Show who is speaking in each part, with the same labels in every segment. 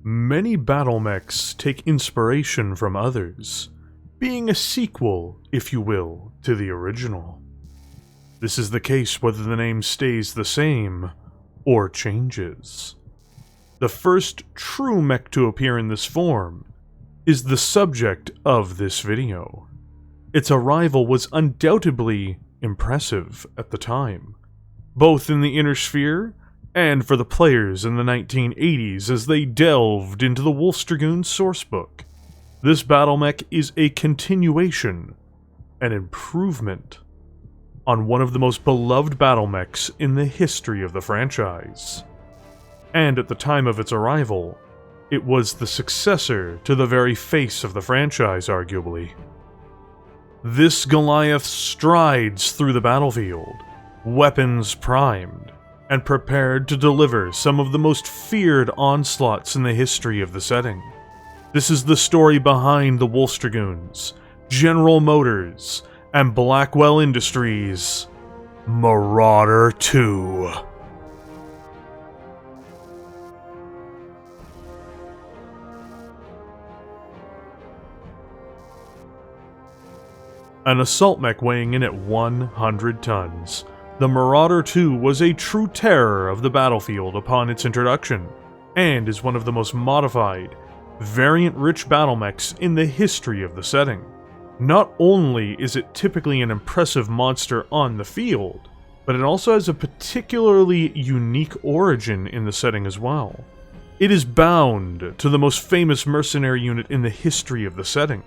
Speaker 1: Many battlemechs take inspiration from others, being a sequel, if you will, to the original. This is the case whether the name stays the same or changes. The first true mech to appear in this form is the subject of this video. Its arrival was undoubtedly impressive at the time, both in the Inner Sphere and for the players in the 1980s as they delved into the Dragoon sourcebook. This battlemech is a continuation, an improvement, on one of the most beloved battlemechs in the history of the franchise. And at the time of its arrival, it was the successor to the very face of the franchise, arguably. This Goliath strides through the battlefield, weapons primed, and prepared to deliver some of the most feared onslaughts in the history of the setting. This is the story behind the Dragoons, General Motors, and Blackwell Industries' Marauder II. An assault mech weighing in at 100 tons, the Marauder II was a true terror of the battlefield upon its introduction, and is one of the most modified, variant-rich battlemechs in the history of the setting. Not only is it typically an impressive monster on the field, but it also has a particularly unique origin in the setting as well. It is bound to the most famous mercenary unit in the history of the setting,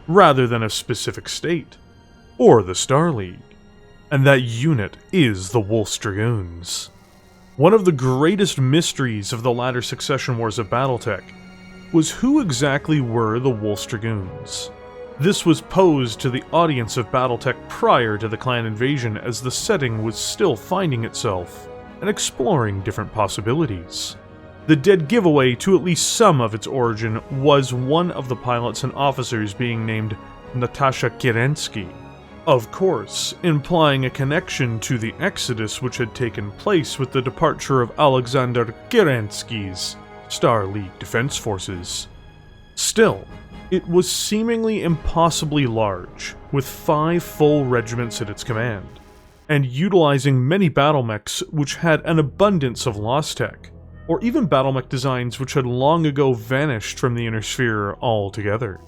Speaker 1: rather than a specific state, or the Star League. And that unit is the Dragoons. One of the greatest mysteries of the latter succession wars of Battletech was who exactly were the Dragoons. This was posed to the audience of Battletech prior to the clan invasion, as the setting was still finding itself and exploring different possibilities. The dead giveaway to at least some of its origin was one of the pilots and officers being named Natasha Kerensky, of course implying a connection to the exodus which had taken place with the departure of Alexander Kerensky's Star League Defense Forces. Still, it was seemingly impossibly large, with 5 full regiments at its command, and utilizing many battlemechs which had an abundance of lost tech, or even battlemech designs which had long ago vanished from the Inner Sphere altogether.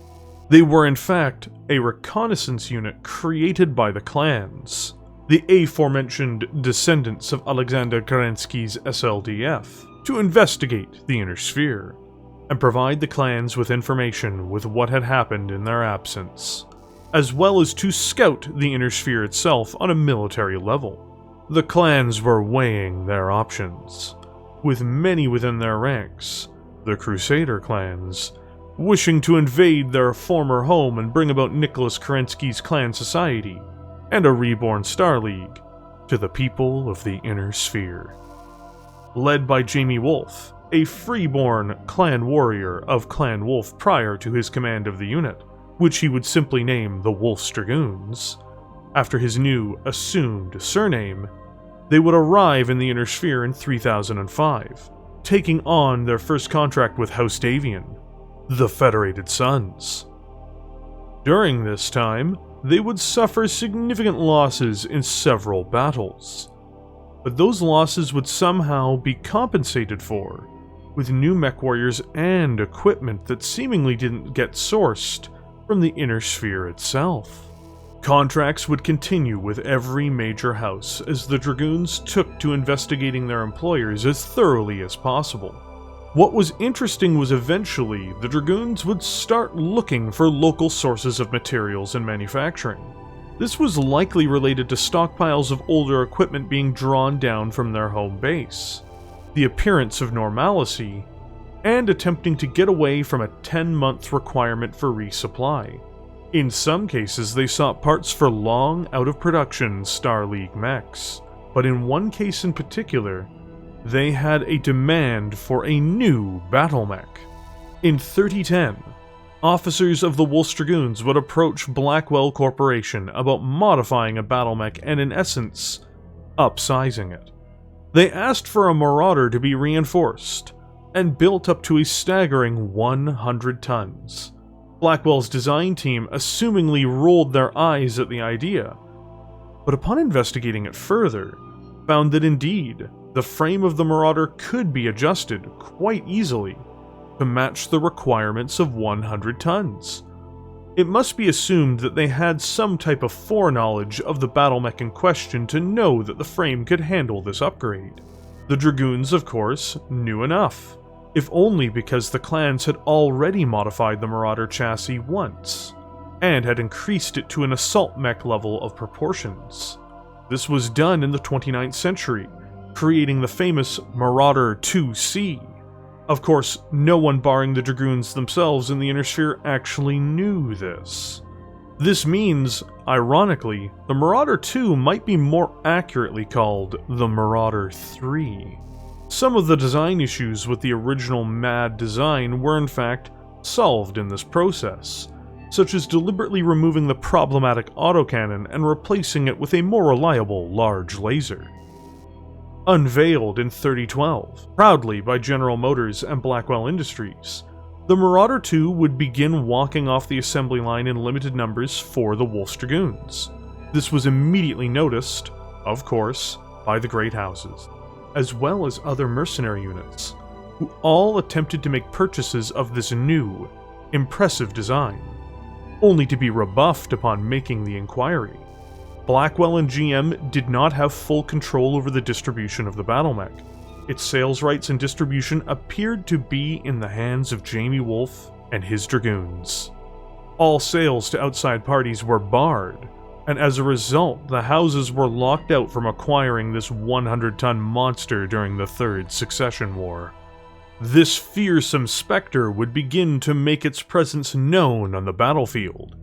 Speaker 1: They were in fact a reconnaissance unit created by the clans, the aforementioned descendants of Alexander Kerensky's SLDF, to investigate the Inner Sphere, and provide the clans with information with what had happened in their absence, as well as to scout the Inner Sphere itself on a military level. The clans were weighing their options, with many within their ranks, the Crusader clans, wishing to invade their former home and bring about Nicholas Kerensky's clan society, and a reborn Star League, to the people of the Inner Sphere. Led by Jaime Wolf, a freeborn clan warrior of Clan Wolf prior to his command of the unit, which he would simply name the Dragoons, after his new, assumed surname, they would arrive in the Inner Sphere in 3005, taking on their first contract with House Davion, the Federated Sons. During this time, they would suffer significant losses in several battles, but those losses would somehow be compensated for with new Mechwarriors and equipment that seemingly didn't get sourced from the Inner Sphere itself. Contracts would continue with every major house as the Dragoons took to investigating their employers as thoroughly as possible. What was interesting was eventually the Dragoons would start looking for local sources of materials and manufacturing. This was likely related to stockpiles of older equipment being drawn down from their home base, the appearance of normalcy, and attempting to get away from a 10-month requirement for resupply. In some cases, they sought parts for long out-of-production Star League mechs, but in one case in particular, they had a demand for a new battlemech. In 3010, officers of the Dragoons would approach Blackwell Corporation about modifying a battlemech and, in essence, upsizing it. They asked for a Marauder to be reinforced, and built up to a staggering 100 tons. Blackwell's design team assumingly rolled their eyes at the idea, but upon investigating it further, found that indeed, the frame of the Marauder could be adjusted quite easily to match the requirements of 100 tons. It must be assumed that they had some type of foreknowledge of the Battlemech in question to know that the frame could handle this upgrade. The Dragoons, of course, knew enough, if only because the clans had already modified the Marauder chassis once, and had increased it to an assault mech level of proportions. This was done in the 29th century, creating the famous Marauder II. Of course, no one barring the Dragoons themselves in the Inner Sphere actually knew this. This means, ironically, the Marauder II might be more accurately called the Marauder III. Some of the design issues with the original MAD design were in fact solved in this process, such as deliberately removing the problematic autocannon and replacing it with a more reliable large laser. Unveiled in 3012, proudly by General Motors and Blackwell Industries, the Marauder II would begin walking off the assembly line in limited numbers for the Wolf's Dragoons. This was immediately noticed, of course, by the Great Houses, as well as other mercenary units, who all attempted to make purchases of this new, impressive design, only to be rebuffed upon making the inquiry. Blackwell and GM did not have full control over the distribution of the Battlemech. Its sales rights and distribution appeared to be in the hands of Jaime Wolf and his Dragoons. All sales to outside parties were barred, and as a result, the houses were locked out from acquiring this 100-ton monster during the Third Succession War. This fearsome specter would begin to make its presence known on the battlefield,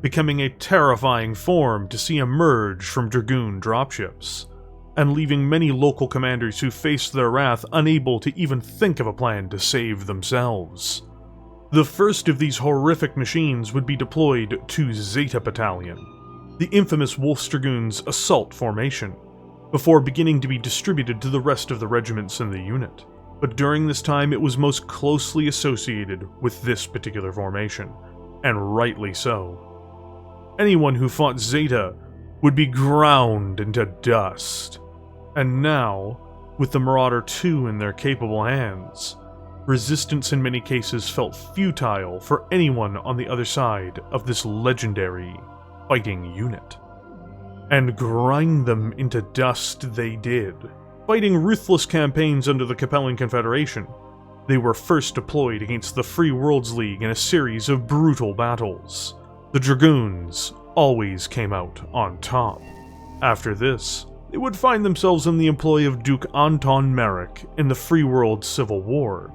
Speaker 1: becoming a terrifying form to see emerge from Dragoon dropships, and leaving many local commanders who faced their wrath unable to even think of a plan to save themselves. The first of these horrific machines would be deployed to Zeta Battalion, the infamous Wolf's Dragoons assault formation, before beginning to be distributed to the rest of the regiments in the unit. But during this time it was most closely associated with this particular formation, and rightly so. Anyone who fought Zeta would be ground into dust. And now, with the Marauder II in their capable hands, resistance in many cases felt futile for anyone on the other side of this legendary fighting unit. And grind them into dust they did. Fighting ruthless campaigns under the Capellan Confederation, they were first deployed against the Free Worlds League in a series of brutal battles. The Dragoons always came out on top. After this, they would find themselves in the employ of Duke Anton Marik in the Free World Civil War,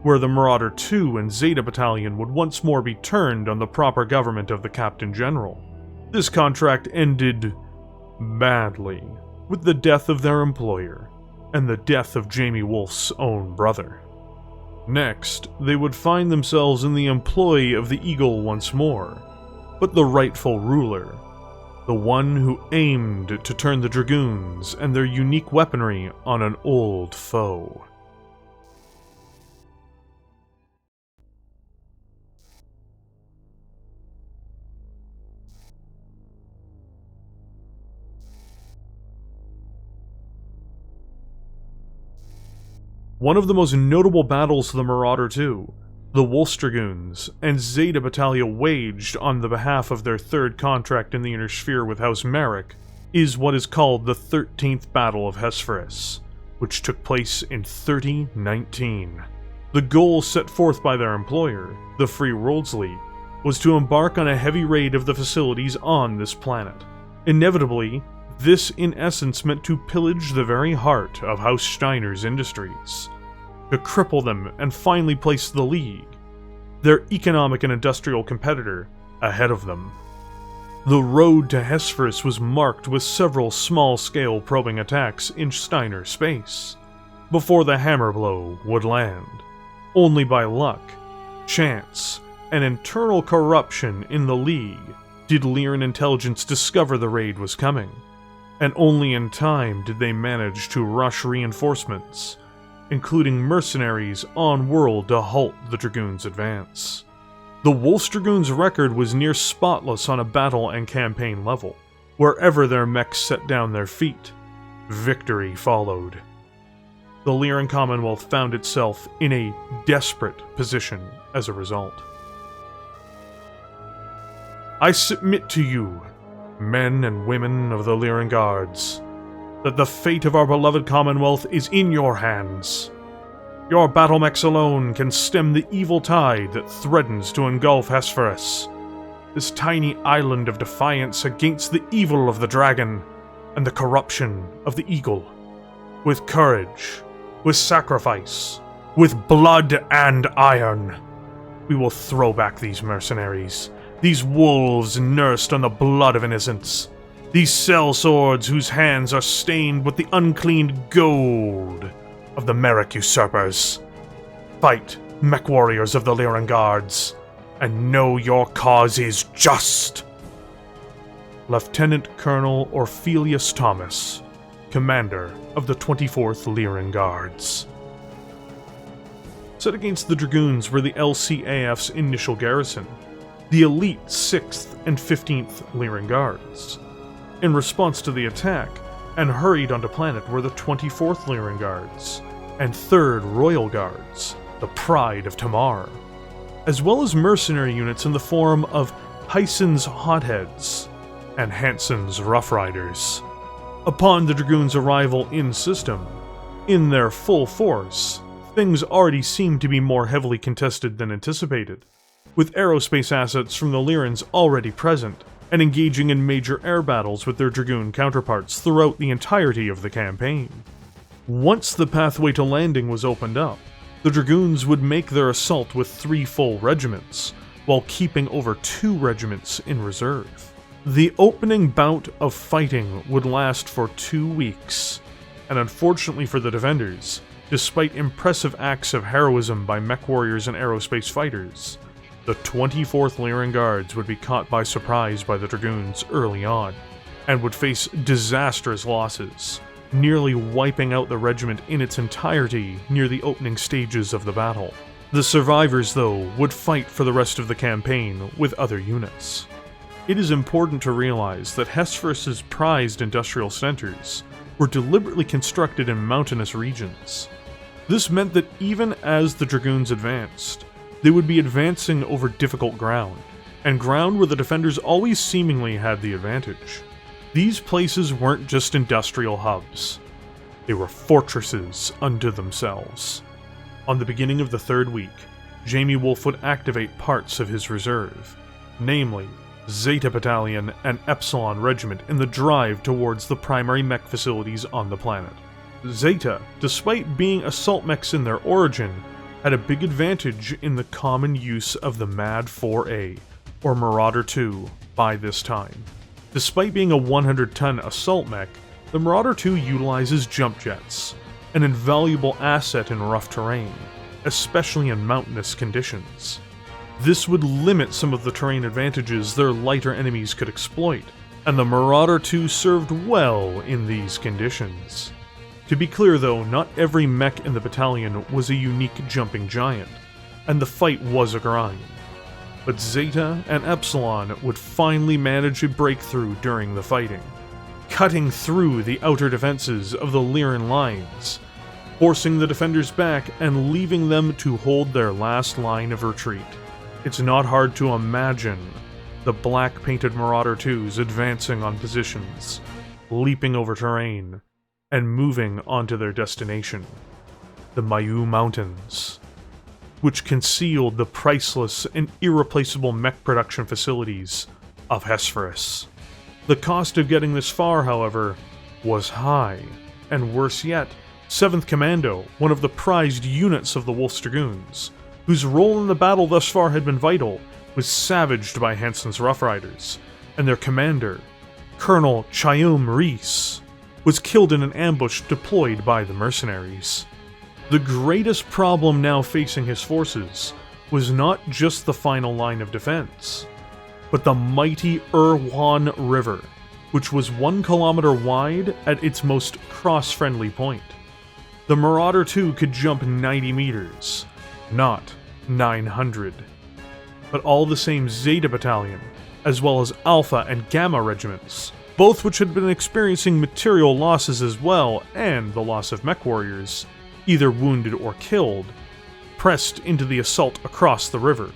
Speaker 1: where the Marauder II and Zeta Battalion would once more be turned on the proper government of the Captain General. This contract ended badly, with the death of their employer, and the death of Jaime Wolf's own brother. Next, they would find themselves in the employ of the Eagle once more, but the rightful ruler, the one who aimed to turn the Dragoons and their unique weaponry on an old foe. One of the most notable battles of the Marauder II, the Wolf's Dragoons and Zeta Battalion waged on the behalf of their third contract in the Inner Sphere with House Marik, is what is called the 13th Battle of Hesperus, which took place in 3019. The goal set forth by their employer, the Free Worlds League, was to embark on a heavy raid of the facilities on this planet. Inevitably, this in essence meant to pillage the very heart of House Steiner's industries, to cripple them and finally place the League, their economic and industrial competitor, ahead of them. The road to Hesperus was marked with several small-scale probing attacks in Steiner space, before the hammer blow would land. Only by luck, chance, and internal corruption in the League did Lyran intelligence discover the raid was coming, and only in time did they manage to rush reinforcements, including mercenaries on world to halt the Dragoons' advance. The Wolf's Dragoons' record was near spotless on a battle and campaign level. Wherever their mechs set down their feet, victory followed. The Lyran Commonwealth found itself in a desperate position as a result. I submit to you, men and women of the Lyran Guards, that the fate of our beloved Commonwealth is in your hands. Your Battlemechs alone can stem the evil tide that threatens to engulf Hesperus, this tiny island of defiance against the evil of the dragon and the corruption of the eagle. With courage, with sacrifice, with blood and iron, we will throw back these mercenaries, these wolves nursed on the blood of innocents, these sellswords whose hands are stained with the uncleaned gold of the Marik usurpers. Fight, Mechwarriors of the Lyran Guards, and know your cause is just. Lieutenant Colonel Orphelius Thomas, Commander of the 24th Lyran Guards. Set against the Dragoons were the LCAF's initial garrison, the elite 6th and 15th Lyran Guards. In response to the attack, and hurried onto planet were the 24th Lyran Guards, and 3rd Royal Guards, the pride of Tamar, as well as mercenary units in the form of Hyson's Hotheads and Hanson's Rough Riders. Upon the Dragoons' arrival in system, in their full force, things already seemed to be more heavily contested than anticipated, with aerospace assets from the Lyrans already present and engaging in major air battles with their Dragoon counterparts throughout the entirety of the campaign. Once the pathway to landing was opened up, the Dragoons would make their assault with 3 full regiments, while keeping over 2 regiments in reserve. The opening bout of fighting would last for 2 weeks, and unfortunately for the defenders, despite impressive acts of heroism by Mechwarriors and aerospace fighters, the 24th Lyran Guards would be caught by surprise by the Dragoons early on, and would face disastrous losses, nearly wiping out the regiment in its entirety near the opening stages of the battle. The survivors, though, would fight for the rest of the campaign with other units. It is important to realize that Hesperus's prized industrial centers were deliberately constructed in mountainous regions. This meant that even as the Dragoons advanced, they would be advancing over difficult ground, and ground where the defenders always seemingly had the advantage. These places weren't just industrial hubs. They were fortresses unto themselves. On the beginning of the 3rd week, Jaime Wolf would activate parts of his reserve, namely Zeta Battalion and Epsilon Regiment in the drive towards the primary mech facilities on the planet. Zeta, despite being assault mechs in their origin, had a big advantage in the common use of the MAD-4A, or Marauder II, by this time. Despite being a 100-ton assault mech, the Marauder II utilizes jump jets, an invaluable asset in rough terrain, especially in mountainous conditions. This would limit some of the terrain advantages their lighter enemies could exploit, and the Marauder II served well in these conditions. To be clear though, not every mech in the battalion was a unique jumping giant, and the fight was a grind. But Zeta and Epsilon would finally manage a breakthrough during the fighting, cutting through the outer defenses of the Lyran lines, forcing the defenders back and leaving them to hold their last line of retreat. It's not hard to imagine the black-painted Marauder IIs advancing on positions, leaping over terrain, and moving onto their destination, the Mayu Mountains, which concealed the priceless and irreplaceable mech production facilities of Hesperus. The cost of getting this far, however, was high, and worse yet, 7th Commando, one of the prized units of the Wolf's Dragoons, whose role in the battle thus far had been vital, was savaged by Hanson's Rough Riders, and their commander, Colonel Chaum Reese, was killed in an ambush deployed by the Mercenaries. The greatest problem now facing his forces was not just the final line of defense, but the mighty Irwan River, which was 1 kilometer wide at its most cross-friendly point. The Marauder II could jump 90 meters, not 900. But all the same Zeta Battalion, as well as Alpha and Gamma regiments, both which had been experiencing material losses as well, and the loss of Mechwarriors, either wounded or killed, pressed into the assault across the river.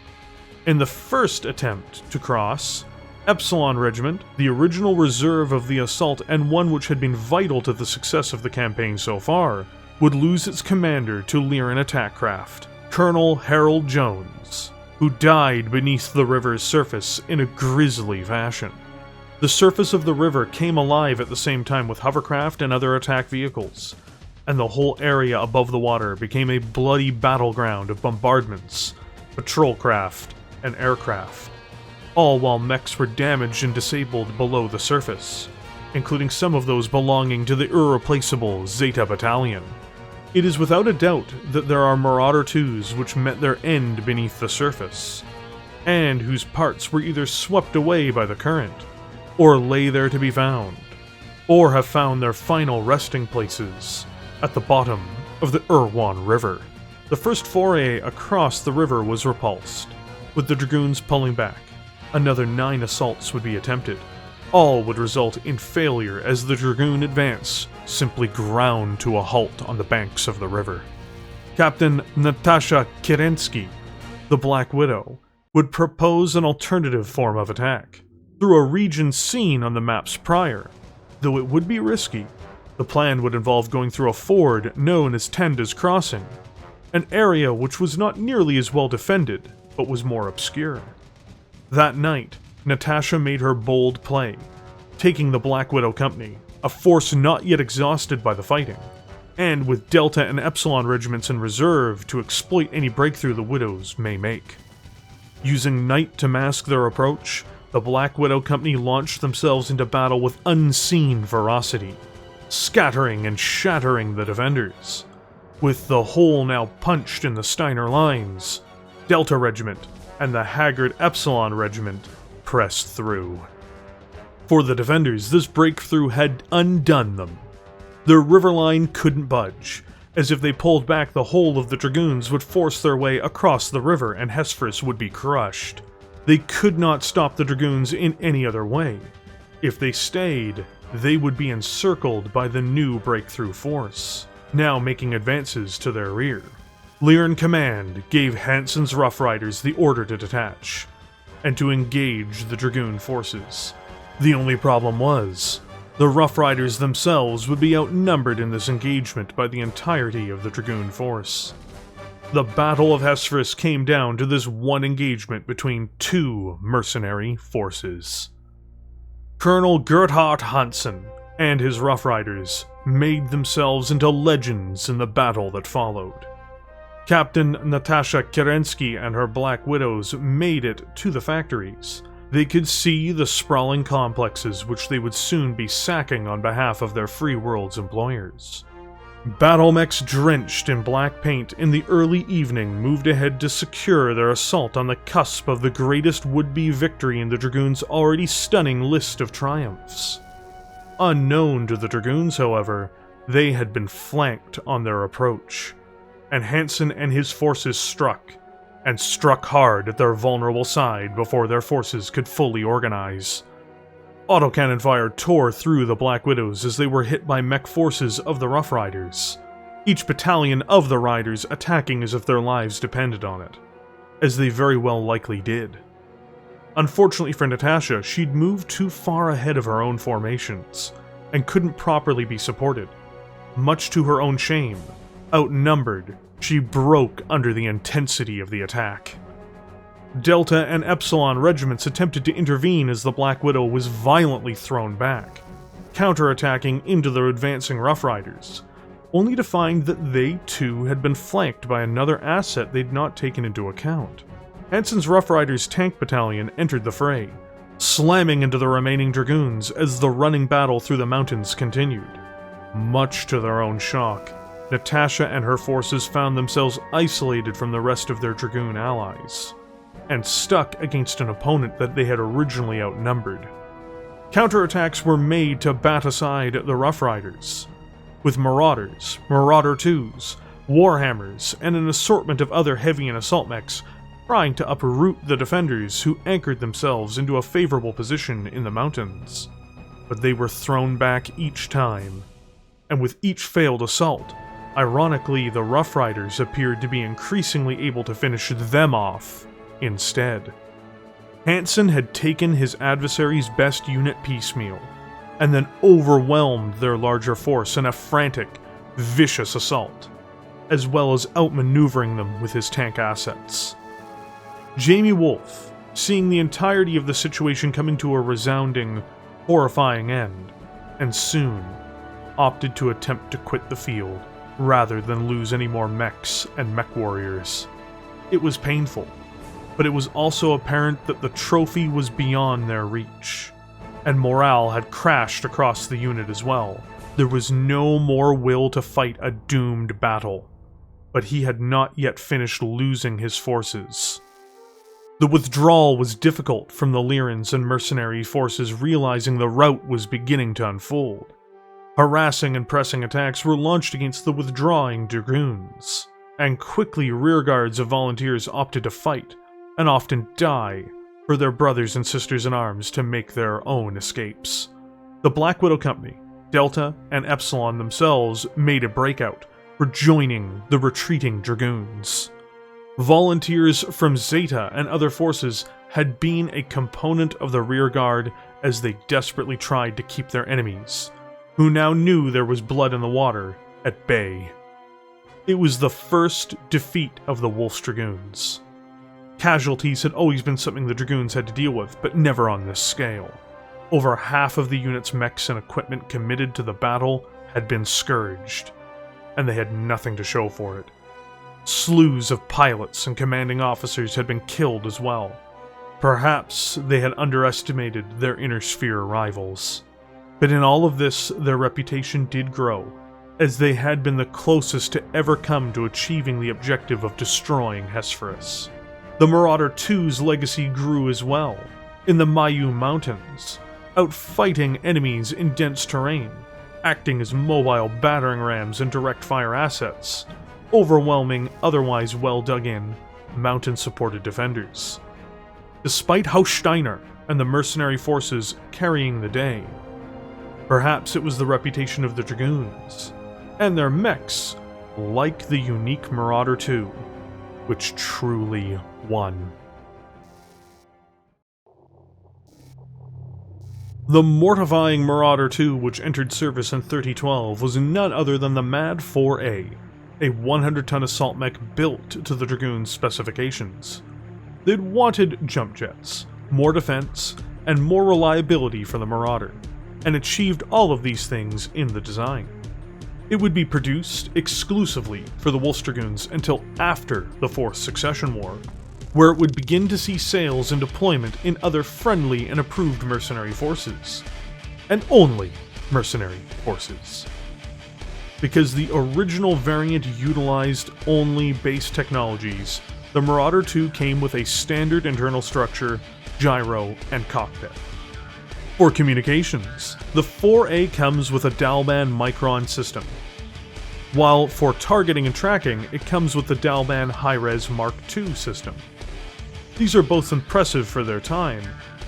Speaker 1: In the first attempt to cross, Epsilon Regiment, the original reserve of the assault and one which had been vital to the success of the campaign so far, would lose its commander to Lyran attack craft, Colonel Harold Jones, who died beneath the river's surface in a grisly fashion. The surface of the river came alive at the same time with hovercraft and other attack vehicles, and the whole area above the water became a bloody battleground of bombardments, patrol craft, and aircraft, all while mechs were damaged and disabled below the surface, including some of those belonging to the irreplaceable Zeta Battalion. It is without a doubt that there are Marauder IIs which met their end beneath the surface, and whose parts were either swept away by the current, or lay there to be found, or have found their final resting places at the bottom of the Irwan River. The first foray across the river was repulsed, with the Dragoons pulling back. Another 9 assaults would be attempted. All would result in failure as the Dragoon advance simply ground to a halt on the banks of the river. Captain Natasha Kerensky, the Black Widow, would propose an alternative form of attack, through a region seen on the maps prior. Though it would be risky, the plan would involve going through a ford known as Tenda's Crossing, an area which was not nearly as well defended, but was more obscure. That night, Natasha made her bold play, taking the Black Widow Company, a force not yet exhausted by the fighting, and with Delta and Epsilon regiments in reserve to exploit any breakthrough the Widows may make. Using night to mask their approach, the Black Widow Company launched themselves into battle with unseen ferocity, scattering and shattering the defenders. With the hole now punched in the Steiner lines, Delta Regiment and the haggard Epsilon Regiment pressed through. For the defenders, this breakthrough had undone them. Their riverline couldn't budge, as if they pulled back the whole of the Dragoons would force their way across the river and Hesperus would be crushed. They could not stop the Dragoons in any other way. If they stayed, they would be encircled by the new breakthrough force, now making advances to their rear. Lyran Command gave Hansen's Rough Riders the order to detach, and to engage the Dragoon forces. The only problem was, the Rough Riders themselves would be outnumbered in this engagement by the entirety of the Dragoon force. The Battle of Hesperus came down to this one engagement between 2 mercenary forces. Colonel Gerhard Hansen and his Rough Riders made themselves into legends in the battle that followed. Captain Natasha Kerensky and her Black Widows made it to the factories. They could see the sprawling complexes which they would soon be sacking on behalf of their Free World's employers. Battlemechs drenched in black paint in the early evening moved ahead to secure their assault on the cusp of the greatest would-be victory in the Dragoons' already stunning list of triumphs. Unknown to the Dragoons, however, they had been flanked on their approach, and Hansen and his forces struck hard at their vulnerable side before their forces could fully organize. Autocannon fire tore through the Black Widows as they were hit by mech forces of the Rough Riders, each battalion of the Riders attacking as if their lives depended on it, as they very well likely did. Unfortunately for Natasha, she'd moved too far ahead of her own formations, and couldn't properly be supported. Much to her own shame, outnumbered, she broke under the intensity of the attack. Delta and Epsilon regiments attempted to intervene as the Black Widow was violently thrown back, counterattacking into the advancing Rough Riders, only to find that they too had been flanked by another asset they'd not taken into account. Hansen's Rough Riders tank battalion entered the fray, slamming into the remaining Dragoons as the running battle through the mountains continued. Much to their own shock, Natasha and her forces found themselves isolated from the rest of their Dragoon allies, and stuck against an opponent that they had originally outnumbered. Counterattacks were made to bat aside the Rough Riders, with Marauders, Marauder IIs, Warhammers, and an assortment of other heavy and assault mechs trying to uproot the defenders who anchored themselves into a favorable position in the mountains. But they were thrown back each time, and with each failed assault, ironically the Rough Riders appeared to be increasingly able to finish them off instead. Hansen had taken his adversary's best unit piecemeal, and then overwhelmed their larger force in a frantic, vicious assault, as well as outmaneuvering them with his tank assets. Jaime Wolf, seeing the entirety of the situation coming to a resounding, horrifying end, and soon opted to attempt to quit the field rather than lose any more mechs and Mechwarriors. It was painful, but it was also apparent that the trophy was beyond their reach, and morale had crashed across the unit as well. There was no more will to fight a doomed battle, but he had not yet finished losing his forces. The withdrawal was difficult from the Lyrans and mercenary forces realizing the rout was beginning to unfold. Harassing and pressing attacks were launched against the withdrawing Dragoons, and quickly rearguards of volunteers opted to fight, and often die, for their brothers and sisters in arms to make their own escapes. The Black Widow Company, Delta, and Epsilon themselves made a breakout, rejoining the retreating Dragoons. Volunteers from Zeta and other forces had been a component of the rearguard as they desperately tried to keep their enemies, who now knew there was blood in the water, at bay. It was the first defeat of the Wolf's Dragoons. Casualties had always been something the Dragoons had to deal with, but never on this scale. Over half of the unit's mechs and equipment committed to the battle had been scourged, and they had nothing to show for it. Slews of pilots and commanding officers had been killed as well. Perhaps they had underestimated their inner sphere rivals. But in all of this, their reputation did grow, as they had been the closest to ever come to achieving the objective of destroying Hesperus. The Marauder II's legacy grew as well, in the Mayu Mountains, outfighting enemies in dense terrain, acting as mobile battering rams and direct fire assets, overwhelming otherwise well-dug-in, mountain-supported defenders. Despite how Steiner and the mercenary forces carrying the day, perhaps it was the reputation of the Dragoons, and their mechs, like the unique Marauder II, which truly won. The mortifying Marauder II, which entered service in 3012, was none other than the MAD-4A, a 100-ton assault mech built to the Dragoons' specifications. They'd wanted jump jets, more defense, and more reliability for the Marauder, and achieved all of these things in the design. It would be produced exclusively for the Wolf's Dragoons until after the Fourth Succession War, where it would begin to see sales and deployment in other friendly and approved mercenary forces. And only mercenary forces. Because the original variant utilized only base technologies, the Marauder II came with a standard internal structure, gyro, and cockpit. For communications, the 4A comes with a Dalban Micron system, while for targeting and tracking, it comes with the Dalban Hi-Res Mark II system. These are both impressive for their time,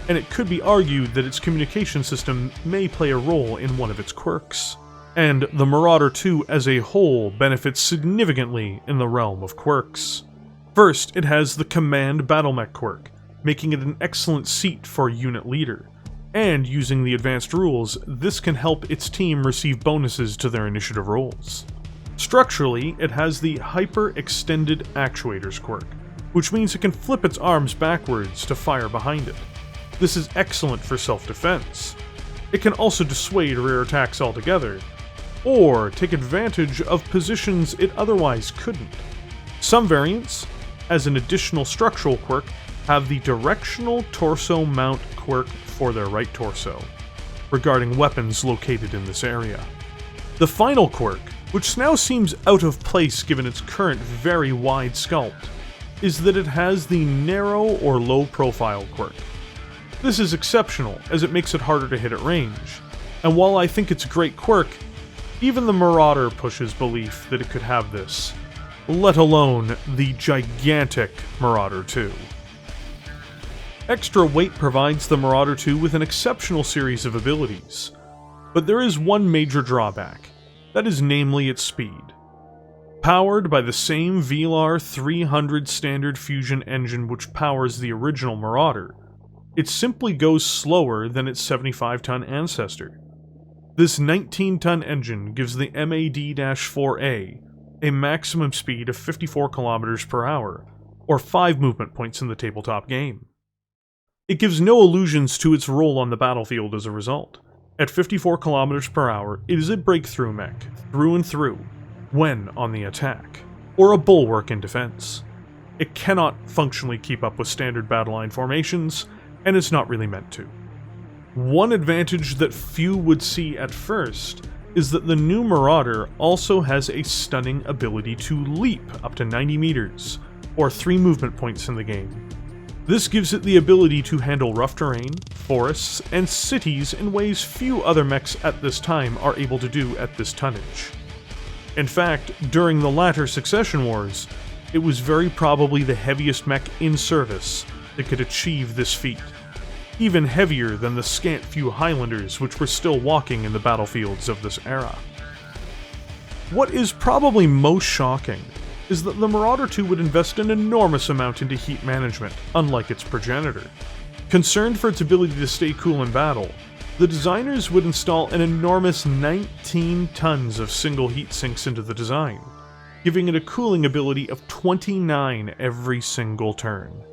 Speaker 1: and it could be argued that its communication system may play a role in one of its quirks. And the Marauder II as a whole benefits significantly in the realm of quirks. First, it has the Command Battlemech quirk, making it an excellent seat for a unit leader, and using the advanced rules, this can help its team receive bonuses to their initiative rolls. Structurally, it has the Hyper-Extended Actuators quirk, which means it can flip its arms backwards to fire behind it. This is excellent for self-defense. It can also dissuade rear attacks altogether, or take advantage of positions it otherwise couldn't. Some variants, as an additional structural quirk, have the Directional Torso Mount quirk for their right torso, regarding weapons located in this area. The final quirk, which now seems out of place given its current very wide sculpt, is that it has the Narrow or Low Profile quirk. This is exceptional, as it makes it harder to hit at range, and while I think it's a great quirk, Even the Marauder pushes belief that it could have this, let alone the gigantic Marauder II. Extra weight provides the Marauder II with an exceptional series of abilities, but there is one major drawback, that is namely its speed. Powered by the same VLAR 300 standard fusion engine which powers the original Marauder, it simply goes slower than its 75-ton ancestor. This 19-ton engine gives the MAD-4A a maximum speed of 54 km per hour, or 5 movement points in the tabletop game. It gives no allusions to its role on the battlefield as a result. At 54 km per hour, it is a breakthrough mech, through and through, when on the attack, or a bulwark in defense. It cannot functionally keep up with standard battle line formations, and it's not really meant to. One advantage that few would see at first is that the new Marauder also has a stunning ability to leap up to 90 meters, or 3 movement points in the game. This gives it the ability to handle rough terrain, forests, and cities in ways few other mechs at this time are able to do at this tonnage. In fact, during the latter succession wars, it was very probably the heaviest mech in service that could achieve this feat, even heavier than the scant few Highlanders which were still walking in the battlefields of this era. What is probably most shocking is that the Marauder II would invest an enormous amount into heat management, unlike its progenitor. Concerned for its ability to stay cool in battle, the designers would install an enormous 19 tons of single heat sinks into the design, giving it a cooling ability of 29 every single turn.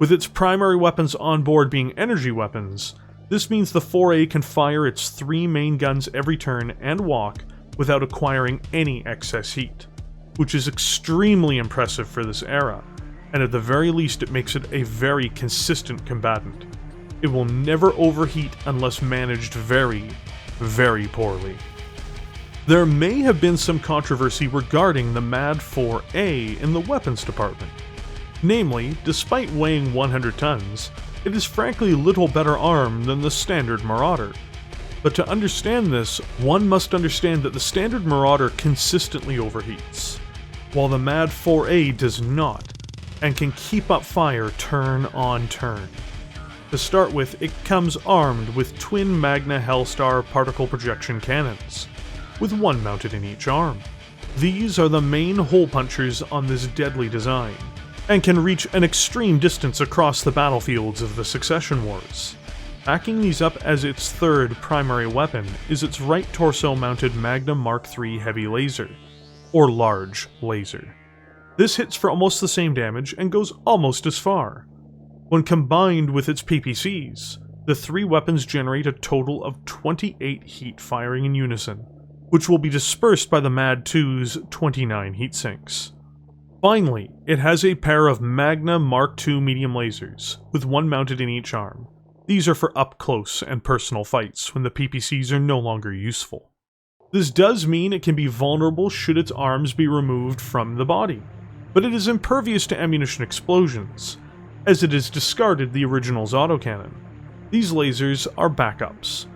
Speaker 1: With its primary weapons on board being energy weapons, this means the 4A can fire its 3 main guns every turn and walk without acquiring any excess heat, which is extremely impressive for this era, and at the very least it makes it a very consistent combatant. It will never overheat unless managed very, very poorly. There may have been some controversy regarding the MAD-4A in the weapons department. Namely, despite weighing 100 tons, it is frankly little better armed than the standard Marauder. But to understand this, one must understand that the standard Marauder consistently overheats, while the MAD-4A does not, and can keep up fire turn on turn. To start with, it comes armed with twin Magna Hellstar particle projection cannons, with one mounted in each arm. These are the main hole punchers on this deadly design, and can reach an extreme distance across the battlefields of the Succession Wars. Backing these up as its third primary weapon is its right torso-mounted Magnum Mark III heavy laser, or large laser. This hits for almost the same damage and goes almost as far. When combined with its PPCs, the 3 weapons generate a total of 28 heat firing in unison, which will be dispersed by the MAD-2's 29 heat sinks. Finally, it has a pair of Magna Mark II medium lasers, with one mounted in each arm. These are for up-close and personal fights when the PPCs are no longer useful. This does mean it can be vulnerable should its arms be removed from the body, but it is impervious to ammunition explosions, as it has discarded the original's autocannon. These lasers are backups.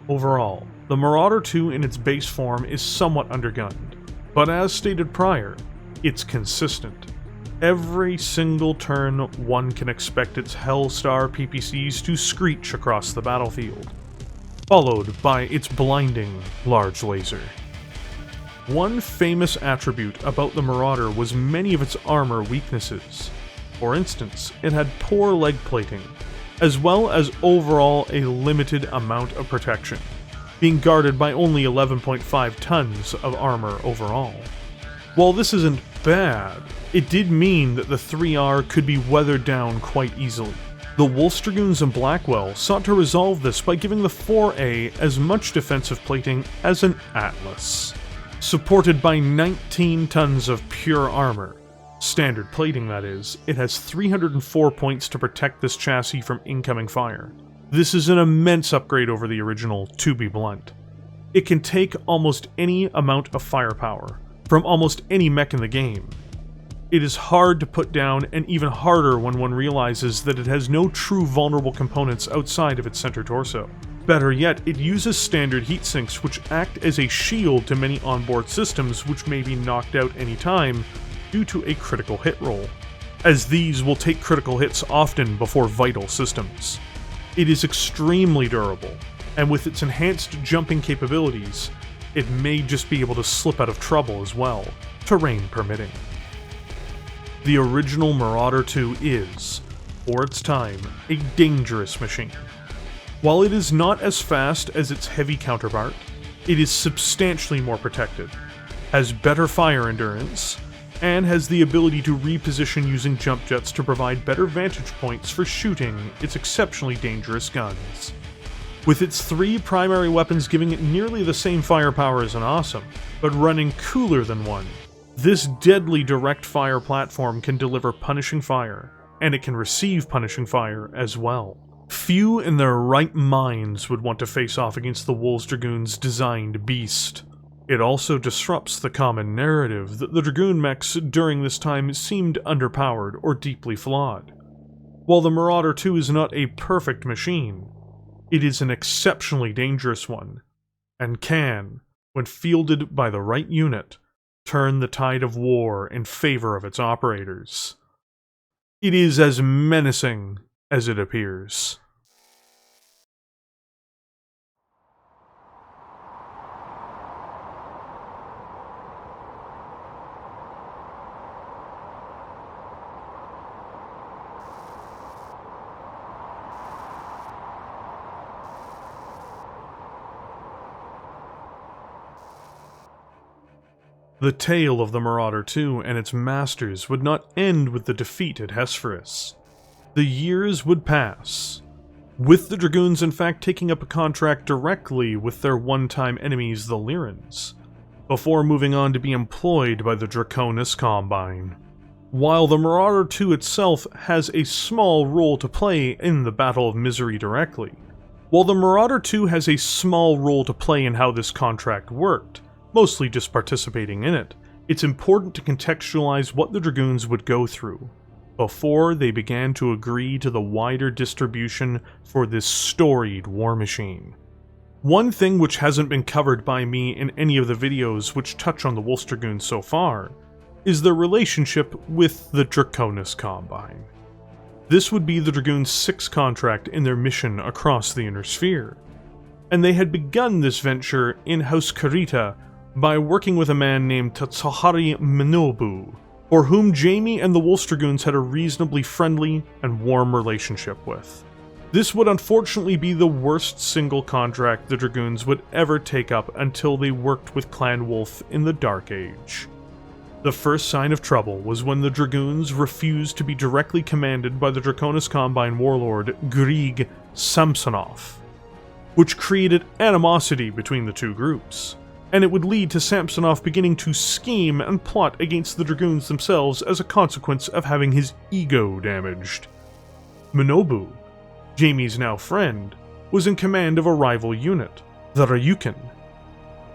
Speaker 1: Overall, the Marauder II in its base form is somewhat undergunned, but as stated prior, it's consistent. Every single turn, one can expect its Hellstar PPCs to screech across the battlefield, followed by its blinding large laser. One famous attribute about the Marauder was many of its armor weaknesses. For instance, it had poor leg plating, as well as overall a limited amount of protection, being guarded by only 11.5 tons of armor overall. While this isn't bad, it did mean that the 3R could be weathered down quite easily. The Wolf's Dragoons and Blackwell sought to resolve this by giving the 4A as much defensive plating as an Atlas. Supported by 19 tons of pure armor, standard plating that is, it has 304 points to protect this chassis from incoming fire. This is an immense upgrade over the original, to be blunt. It can take almost any amount of firepower from almost any mech in the game. It is hard to put down, and even harder when one realizes that it has no true vulnerable components outside of its center torso. Better yet, it uses standard heat sinks which act as a shield to many onboard systems which may be knocked out anytime due to a critical hit roll, as these will take critical hits often before vital systems. It is extremely durable, and with its enhanced jumping capabilities, it may just be able to slip out of trouble as well, terrain permitting. The original Marauder II is, for its time, a dangerous machine. While it is not as fast as its heavy counterpart, it is substantially more protected, has better fire endurance, and has the ability to reposition using jump jets to provide better vantage points for shooting its exceptionally dangerous guns. With its 3 primary weapons giving it nearly the same firepower as an Awesome, but running cooler than one, this deadly direct fire platform can deliver punishing fire, and it can receive punishing fire as well. Few in their right minds would want to face off against the Wolves Dragoons' designed beast. It also disrupts the common narrative that the Dragoon mechs during this time seemed underpowered or deeply flawed. While the Marauder II is not a perfect machine, it is an exceptionally dangerous one, and can, when fielded by the right unit, turn the tide of war in favor of its operators. It is as menacing as it appears. The tale of the Marauder II and its masters would not end with the defeat at Hesperus. The years would pass, with the Dragoons in fact taking up a contract directly with their one-time enemies the Lyrans, before moving on to be employed by the Draconis Combine. While the Marauder II itself has a small role to play in the Battle of Misery directly, while the Marauder II has a small role to play in how this contract worked, mostly just participating in it, it's important to contextualize what the Dragoons would go through before they began to agree to the wider distribution for this storied war machine. One thing which hasn't been covered by me in any of the videos which touch on the Wolves Dragoons so far is their relationship with the Draconis Combine. This would be the Dragoons' 6th contract in their mission across the Inner Sphere, and they had begun this venture in House Kurita by working with a man named Tatsuhari Minobu, for whom Jaime and the Wolves Dragoons had a reasonably friendly and warm relationship with. This would unfortunately be the worst single contract the Dragoons would ever take up until they worked with Clan Wolf in the Dark Age. The first sign of trouble was when the Dragoons refused to be directly commanded by the Draconis Combine warlord Grigg Samsonov, which created animosity between the two groups, and it would lead to Samsonov beginning to scheme and plot against the Dragoons themselves as a consequence of having his ego damaged. Minobu, Jaime's now friend, was in command of a rival unit, the Ryukin.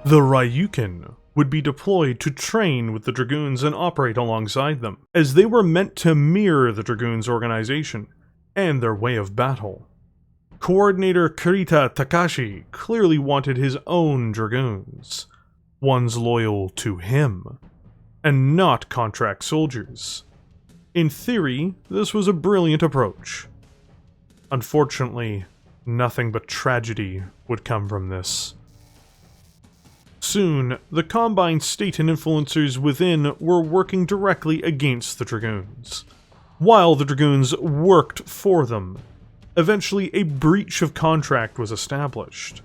Speaker 1: The Ryukin would be deployed to train with the Dragoons and operate alongside them, as they were meant to mirror the Dragoons' organization and their way of battle. Coordinator Kurita Takashi clearly wanted his own Dragoons, ones loyal to him, and not contract soldiers. In theory, this was a brilliant approach. Unfortunately, nothing but tragedy would come from this. Soon, the Combine state and influencers within were working directly against the Dragoons, while the Dragoons worked for them. Eventually, a breach of contract was established,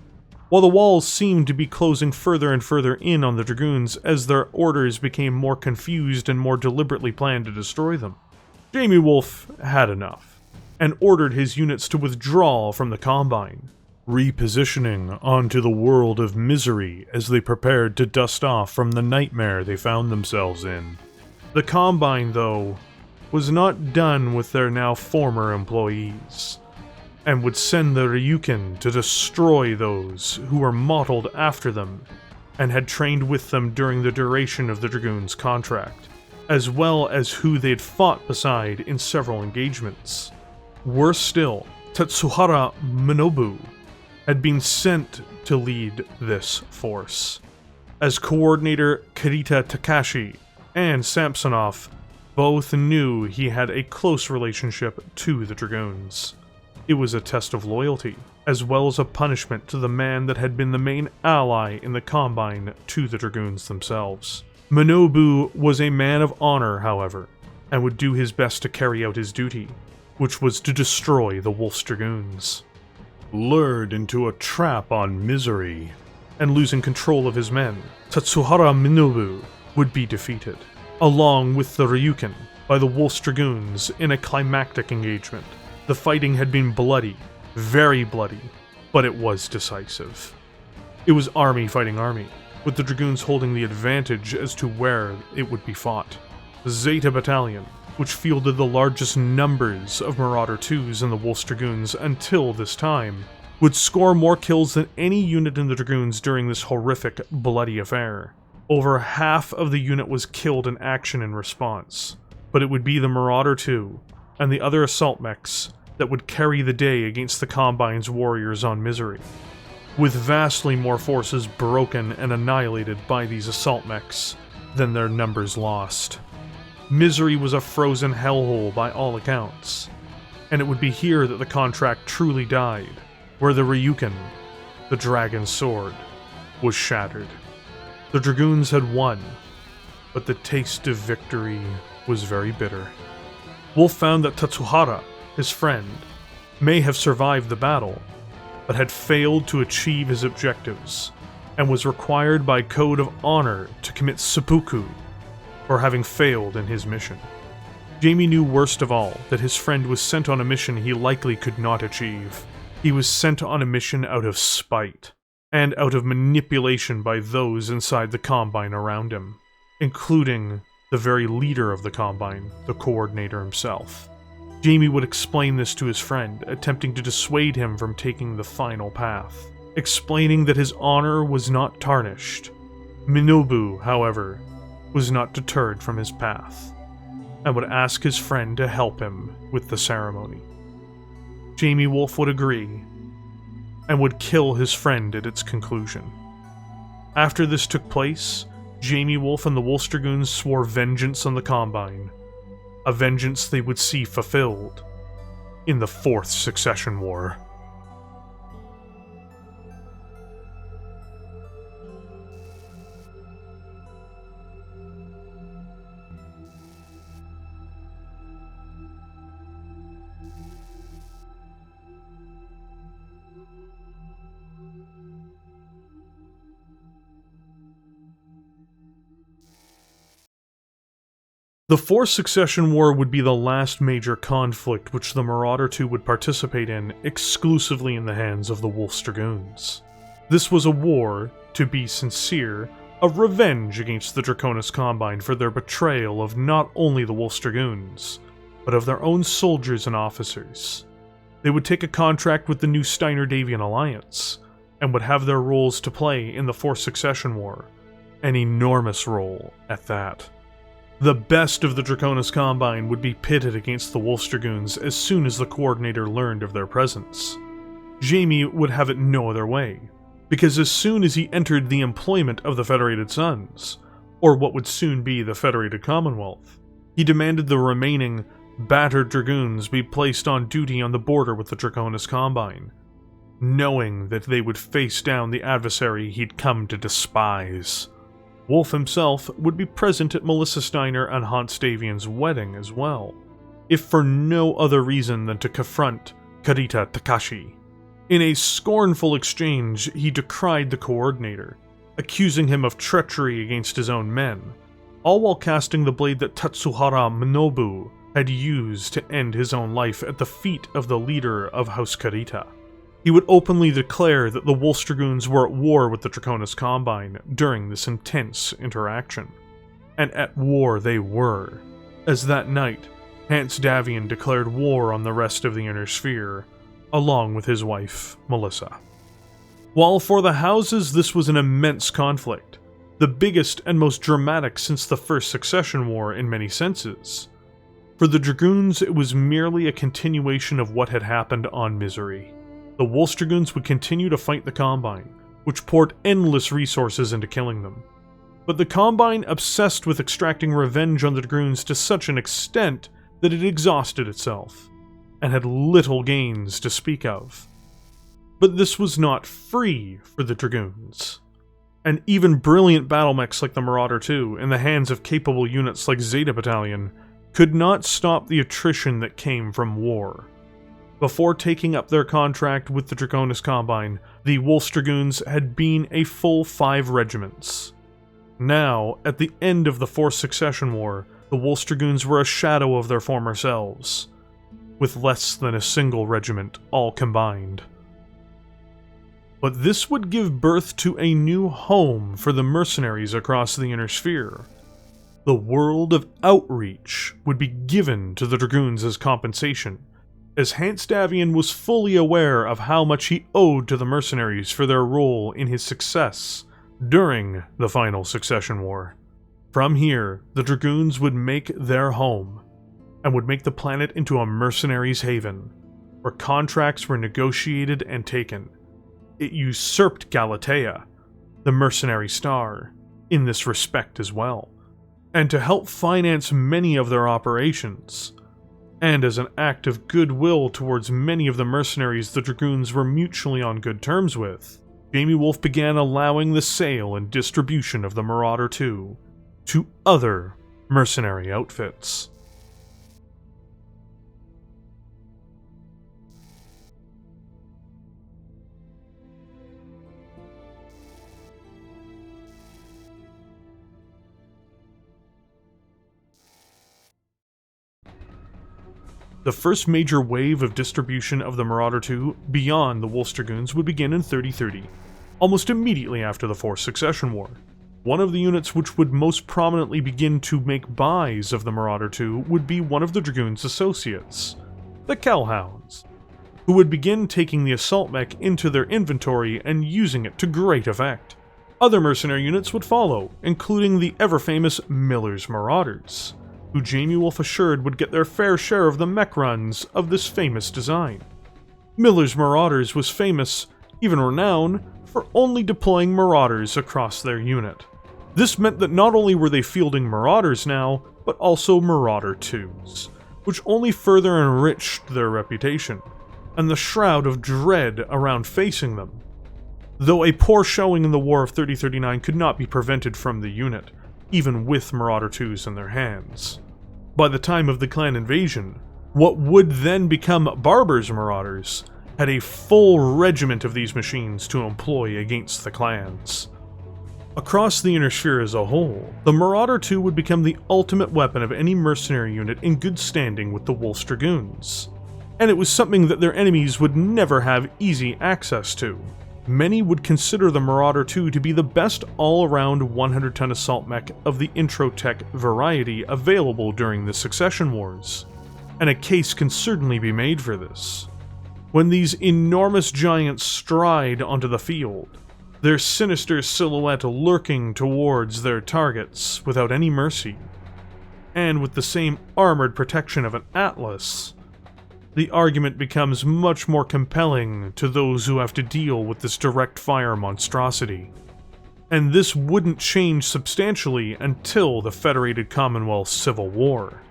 Speaker 1: while the walls seemed to be closing further and further in on the Dragoons as their orders became more confused and more deliberately planned to destroy them. Jaime Wolf had enough, and ordered his units to withdraw from the Combine, repositioning onto the world of misery as they prepared to dust off from the nightmare they found themselves in. The Combine, though, was not done with their now former employees, and would send the Ryukin to destroy those who were modeled after them and had trained with them during the duration of the Dragoons' contract, as well as who they'd fought beside in several engagements. Worse still, Tatsuhara Minobu had been sent to lead this force, as coordinator Kurita Takashi and Samsonov both knew he had a close relationship to the Dragoons. It was a test of loyalty, as well as a punishment to the man that had been the main ally in the Combine to the Dragoons themselves. Minobu was a man of honor, however, and would do his best to carry out his duty, which was to destroy the Wolf's Dragoons. Lured into a trap on misery, and losing control of his men, Tatsuhara Minobu would be defeated, along with the Ryukin, by the Wolf's Dragoons in a climactic engagement. The fighting had been bloody, very bloody, but it was decisive. It was army fighting army, with the Dragoons holding the advantage as to where it would be fought. The Zeta Battalion, which fielded the largest numbers of Marauder IIs in the Wolf's Dragoons until this time, would score more kills than any unit in the Dragoons during this horrific, bloody affair. Over half of the unit was killed in action in response, but it would be the Marauder II and the other assault mechs that would carry the day against the Combine's warriors on Misery, with vastly more forces broken and annihilated by these assault mechs than their numbers lost. Misery was a frozen hellhole by all accounts, and it would be here that the contract truly died, where the Ryukin, the Dragon's Sword, was shattered. The Dragoons had won, but the taste of victory was very bitter. Wolf found that Tatsuhara, his friend, may have survived the battle, but had failed to achieve his objectives, and was required by code of honor to commit seppuku for having failed in his mission. Jaime knew worst of all that his friend was sent on a mission he likely could not achieve. He was sent on a mission out of spite, and out of manipulation by those inside the Combine around him, including the very leader of the Combine, the coordinator himself. Jaime would explain this to his friend, attempting to dissuade him from taking the final path, explaining that his honor was not tarnished. Minobu, however, was not deterred from his path, and would ask his friend to help him with the ceremony. Jaime Wolf would agree, and would kill his friend at its conclusion. After this took place, Jaime Wolf and the Wolf's Dragoons swore vengeance on the Combine, a vengeance they would see fulfilled in the Fourth Succession War. The Fourth Succession War would be the last major conflict which the Marauder II would participate in exclusively in the hands of the Wolf's Dragoons. This was a war, to be sincere, of revenge against the Draconis Combine for their betrayal of not only the Wolf's Dragoons, but of their own soldiers and officers. They would take a contract with the new Steiner-Davion alliance, and would have their roles to play in the Fourth Succession War, an enormous role at that. The best of the Draconis Combine would be pitted against the Wolf's Dragoons as soon as the coordinator learned of their presence. Jaime would have it no other way, because as soon as he entered the employment of the Federated Sons, or what would soon be the Federated Commonwealth, he demanded the remaining battered Dragoons be placed on duty on the border with the Draconis Combine, knowing that they would face down the adversary he'd come to despise. Wolf himself would be present at Melissa Steiner and Hans Davion's wedding as well, if for no other reason than to confront Kurita Takashi. In a scornful exchange, he decried the coordinator, accusing him of treachery against his own men, all while casting the blade that Tatsuhara Minobu had used to end his own life at the feet of the leader of House Kurita. He would openly declare that the Wolf's Dragoons were at war with the Draconis Combine during this intense interaction. And at war they were, as that night, Hans Davion declared war on the rest of the Inner Sphere, along with his wife, Melissa. While for the houses this was an immense conflict, the biggest and most dramatic since the First Succession War in many senses, for the Dragoons it was merely a continuation of what had happened on Misery. The Wolf's Dragoons would continue to fight the Combine, which poured endless resources into killing them. But the Combine obsessed with extracting revenge on the Dragoons to such an extent that it exhausted itself, and had little gains to speak of. But this was not free for the Dragoons. And even brilliant battlemechs like the Marauder II, in the hands of capable units like Zeta Battalion, could not stop the attrition that came from war. Before taking up their contract with the Draconis Combine, the Wolf's Dragoons had been a full 5 regiments. Now, at the end of the Fourth Succession War, the Wolf's Dragoons were a shadow of their former selves, with less than a single regiment all combined. But this would give birth to a new home for the mercenaries across the Inner Sphere. The world of outreach would be given to the Dragoons as compensation, as Davion was fully aware of how much he owed to the mercenaries for their role in his success during the final Succession War. From here, the Dragoons would make their home, and would make the planet into a mercenaries' haven, where contracts were negotiated and taken. It usurped Galatea, the mercenary star, in this respect as well, and to help finance many of their operations, and as an act of goodwill towards many of the mercenaries the Dragoons were mutually on good terms with, Jaime Wolf began allowing the sale and distribution of the Marauder II to other mercenary outfits. The first major wave of distribution of the Marauder II beyond the Wolf's Dragoons would begin in 3030, almost immediately after the Fourth Succession War. One of the units which would most prominently begin to make buys of the Marauder II would be one of the Dragoons' associates, the Kell Hounds, who would begin taking the assault mech into their inventory and using it to great effect. Other mercenary units would follow, including the ever-famous Miller's Marauders, who Jaime Wolf assured would get their fair share of the mech runs of this famous design. Miller's Marauders was famous, even renowned, for only deploying Marauders across their unit. This meant that not only were they fielding Marauders now, but also Marauder IIs, which only further enriched their reputation, and the shroud of dread around facing them. Though a poor showing in the War of 3039 could not be prevented from the unit, even with Marauder IIs in their hands. By the time of the clan invasion, what would then become Barber's Marauders had a full regiment of these machines to employ against the clans. Across the Inner Sphere as a whole, the Marauder II would become the ultimate weapon of any mercenary unit in good standing with the Wolf's Dragoons, and it was something that their enemies would never have easy access to. Many would consider the Marauder II to be the best all-around 100-ton assault mech of the intro tech variety available during the Succession Wars, and a case can certainly be made for this. When these enormous giants stride onto the field, their sinister silhouette lurking towards their targets without any mercy, and with the same armored protection of an Atlas, the argument becomes much more compelling to those who have to deal with this direct fire monstrosity. And this wouldn't change substantially until the Federated Commonwealth Civil War.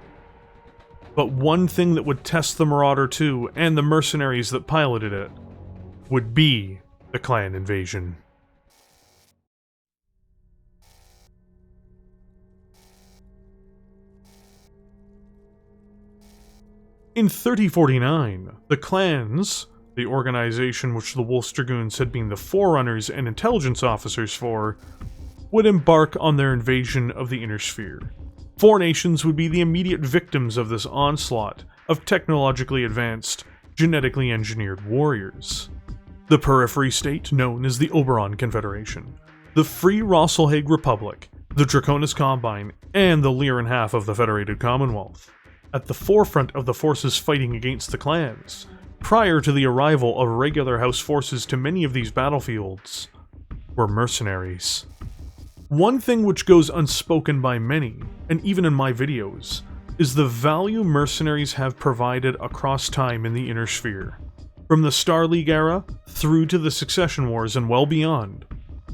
Speaker 1: But one thing that would test the Marauder II and the mercenaries that piloted it would be the clan invasion. In 3049, the clans, the organization which the Wolf's Dragoons had been the forerunners and intelligence officers for, would embark on their invasion of the Inner Sphere. 4 nations would be the immediate victims of this onslaught of technologically advanced, genetically engineered warriors. The periphery state known as the Oberon Confederation, the Free Rosselhague Republic, the Draconis Combine, and the Lyran half of the Federated Commonwealth. At the forefront of the forces fighting against the clans, prior to the arrival of regular house forces to many of these battlefields, were mercenaries. One thing which goes unspoken by many, and even in my videos, is the value mercenaries have provided across time in the Inner Sphere. From the Star League era through to the Succession Wars and well beyond,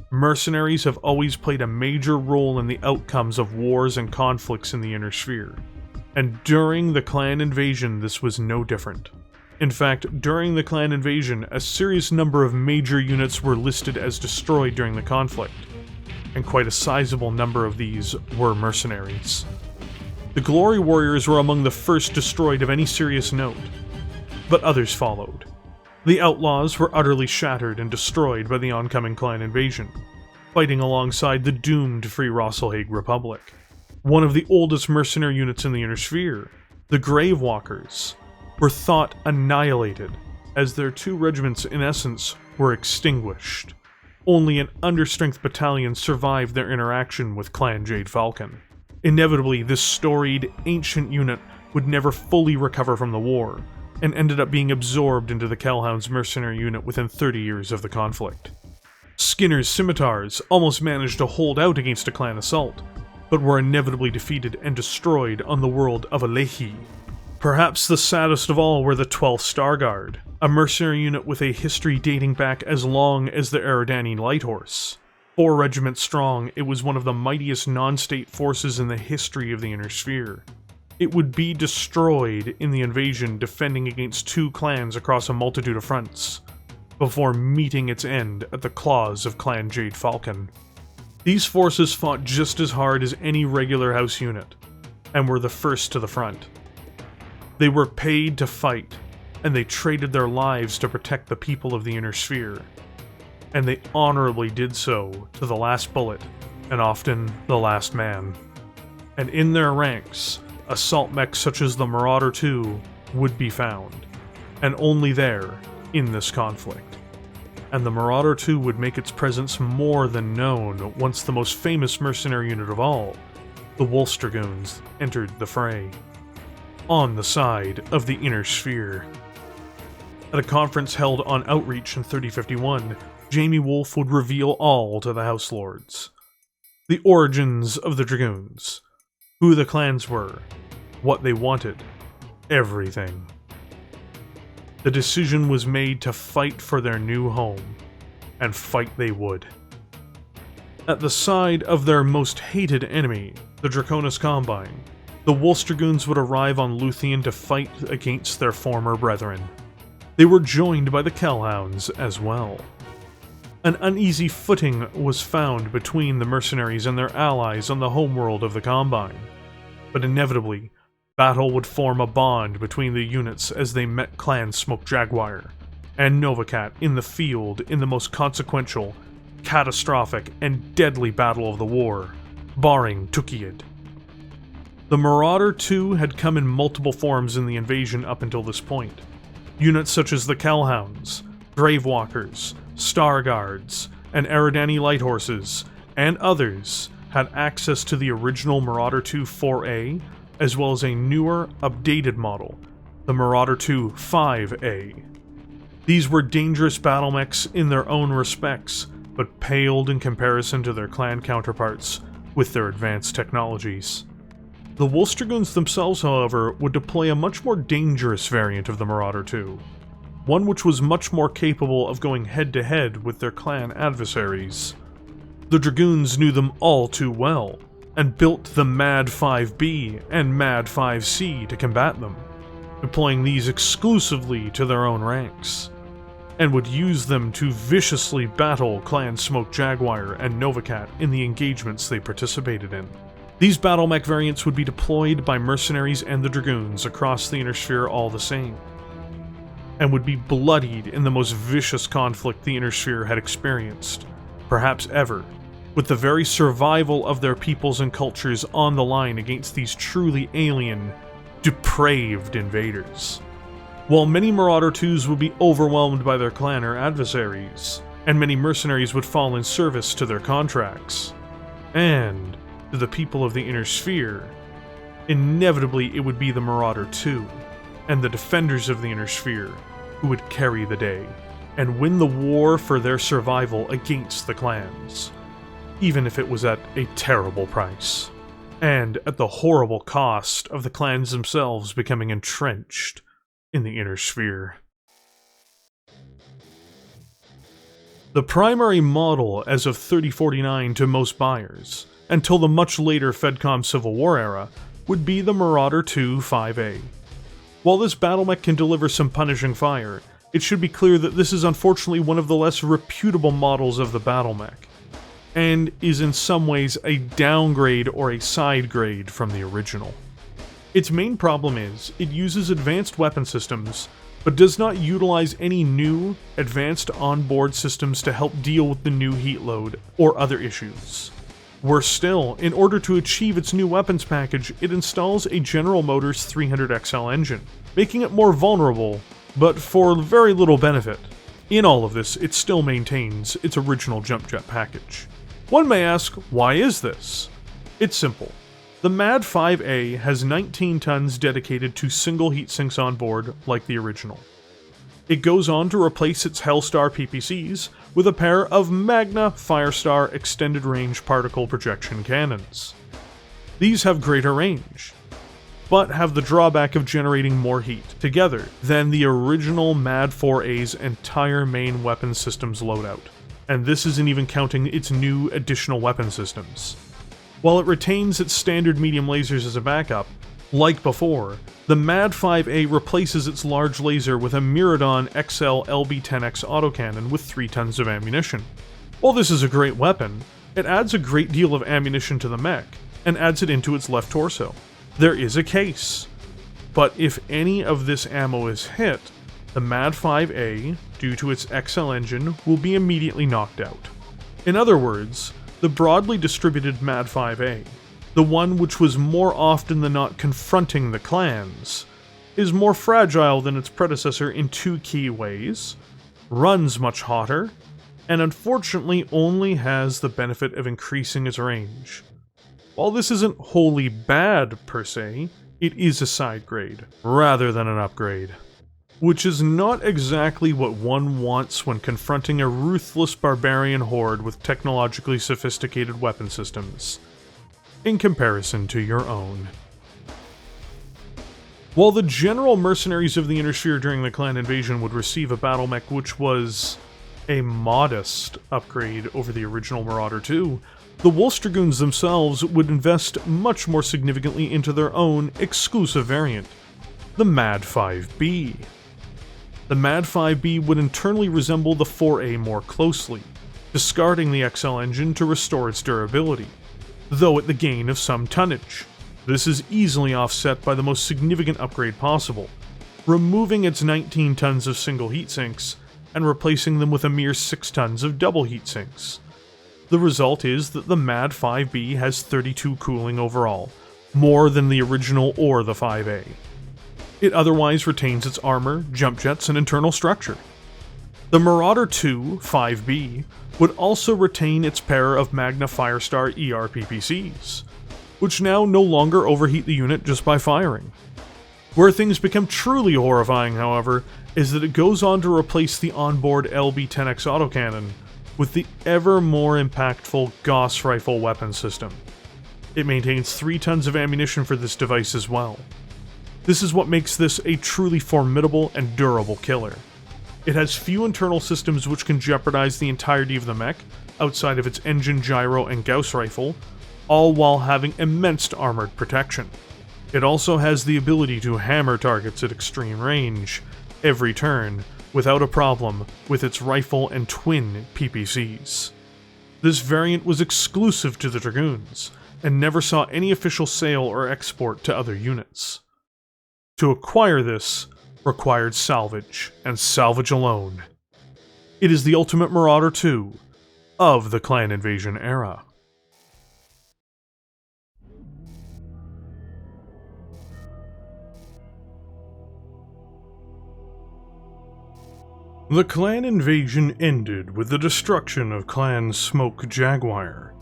Speaker 1: mercenaries have always played a major role in the outcomes of wars and conflicts in the Inner Sphere. And during the clan invasion, this was no different. In fact, during the clan invasion, a serious number of major units were listed as destroyed during the conflict, and quite a sizable number of these were mercenaries. The Glory Warriors were among the first destroyed of any serious note, but others followed. The Outlaws were utterly shattered and destroyed by the oncoming clan invasion, fighting alongside the doomed Free Rosselhague Republic. One of the oldest mercenary units in the Inner Sphere, the Gravewalkers, were thought annihilated, as their 2 regiments in essence were extinguished. Only an understrength battalion survived their interaction with Clan Jade Falcon. Inevitably, this storied, ancient unit would never fully recover from the war, and ended up being absorbed into the Hounds mercenary unit within 30 years of the conflict. Skinner's Scimitars almost managed to hold out against a clan assault, but were inevitably defeated and destroyed on the world of Alehi. Perhaps the saddest of all were the 12th Star Guard, a mercenary unit with a history dating back as long as the Eridani Light Horse. 4 regiments strong, it was one of the mightiest non-state forces in the history of the Inner Sphere. It would be destroyed in the invasion, defending against 2 clans across a multitude of fronts, before meeting its end at the claws of Clan Jade Falcon. These forces fought just as hard as any regular house unit, and were the first to the front. They were paid to fight, and they traded their lives to protect the people of the Inner Sphere. And they honorably did so to the last bullet, and often the last man. And in their ranks, assault mechs such as the Marauder II would be found, and only there in this conflict. And the Marauder II would make its presence more than known once the most famous mercenary unit of all, the Dragoons, entered the fray. On the side of the Inner Sphere. At a conference held on Outreach in 3051, Jaime Wolf would reveal all to the House Lords. The origins of the Dragoons, who the clans were, what they wanted, everything. The decision was made to fight for their new home, and fight they would. At the side of their most hated enemy, the Draconis Combine, the Dragoons would arrive on Luthien to fight against their former brethren. They were joined by the Hounds as well. An uneasy footing was found between the mercenaries and their allies on the homeworld of the Combine, but inevitably, battle would form a bond between the units as they met Clan Smoke Jaguar and Novacat in the field in the most consequential, catastrophic, and deadly battle of the war, barring Tukiad. The Marauder II had come in multiple forms in the invasion up until this point. Units such as the Hounds, Gravewalkers, Star Guards, and Eridani Light Horses, and others had access to the original Marauder II 4A, as well as a newer, updated model, the Marauder II 5A. These were dangerous battlemechs in their own respects, but paled in comparison to their clan counterparts with their advanced technologies. The Dragoons themselves, however, would deploy a much more dangerous variant of the Marauder II, one which was much more capable of going head-to-head with their clan adversaries. The Dragoons knew them all too well, and built the MAD-5B and MAD-5C to combat them, deploying these exclusively to their own ranks, and would use them to viciously battle Clan Smoke Jaguar and Novacat in the engagements they participated in. These battlemech variants would be deployed by mercenaries and the Dragoons across the Inner Sphere all the same, and would be bloodied in the most vicious conflict the Inner Sphere had experienced, perhaps ever, with the very survival of their peoples and cultures on the line against these truly alien, depraved invaders. While many Marauder IIs would be overwhelmed by their clan or adversaries, and many mercenaries would fall in service to their contracts, and to the people of the Inner Sphere, inevitably it would be the Marauder II, and the defenders of the Inner Sphere, who would carry the day, and win the war for their survival against the clans, even if it was at a terrible price, and at the horrible cost of the clans themselves becoming entrenched in the Inner Sphere. The primary model as of 3049 to most buyers, until the much later FedCom Civil War era, would be the Marauder II 5A. While this Battlemech can deliver some punishing fire, it should be clear that this is unfortunately one of the less reputable models of the Battlemech, and is in some ways a downgrade or a side grade from the original. Its main problem is, it uses advanced weapon systems, but does not utilize any new, advanced onboard systems to help deal with the new heat load or other issues. Worse still, in order to achieve its new weapons package, it installs a General Motors 300XL engine, making it more vulnerable, but for very little benefit. In all of this, it still maintains its original jump jet package. One may ask, why is this? It's simple. The MAD-5A has 19 tons dedicated to single heat sinks on board, like the original. It goes on to replace its Hellstar PPCs with a pair of Magna Firestar extended range particle projection cannons. These have greater range, but have the drawback of generating more heat together than the original MAD-4A's entire main weapon systems loadout, and this isn't even counting its new additional weapon systems. While it retains its standard medium lasers as a backup, like before, the MAD-5A replaces its large laser with a Miradon XL LB-10X autocannon with 3 tons of ammunition. While this is a great weapon, it adds a great deal of ammunition to the mech, and adds it into its left torso. There is a case, but if any of this ammo is hit, the MAD-5A, due to its XL engine, will be immediately knocked out. In other words, the broadly distributed MAD-5A, the one which was more often than not confronting the clans, is more fragile than its predecessor in 2 key ways, runs much hotter, and unfortunately only has the benefit of increasing its range. While this isn't wholly bad per se, it is a side grade, rather than an upgrade. Which is not exactly what one wants when confronting a ruthless barbarian horde with technologically sophisticated weapon systems, in comparison to your own. While the general mercenaries of the Inner Sphere during the clan invasion would receive a Battlemech which was a modest upgrade over the original Marauder II, the Wolf's Dragoons themselves would invest much more significantly into their own exclusive variant, the MAD-5B. The MAD-5B would internally resemble the 4A more closely, discarding the XL engine to restore its durability, though at the gain of some tonnage. This is easily offset by the most significant upgrade possible, removing its 19 tons of single heat sinks and replacing them with a mere 6 tons of double heat sinks. The result is that the MAD-5B has 32 cooling overall, more than the original or the 5A. It otherwise retains its armor, jump jets, and internal structure. The Marauder II 5B would also retain its pair of Magna Firestar ER PPCs, which now no longer overheat the unit just by firing. Where things become truly horrifying, however, is that it goes on to replace the onboard LB-10X autocannon with the ever more impactful Gauss rifle weapon system. It maintains 3 tons of ammunition for this device as well. This is what makes this a truly formidable and durable killer. It has few internal systems which can jeopardize the entirety of the mech, outside of its engine, gyro, and Gauss rifle, all while having immense armored protection. It also has the ability to hammer targets at extreme range, every turn, without a problem, with its rifle and twin PPCs. This variant was exclusive to the Dragoons, and never saw any official sale or export to other units. To acquire this required salvage, and salvage alone. It is the ultimate Marauder II of the clan invasion era. The clan invasion ended with the destruction of Clan Smoke Jaguar,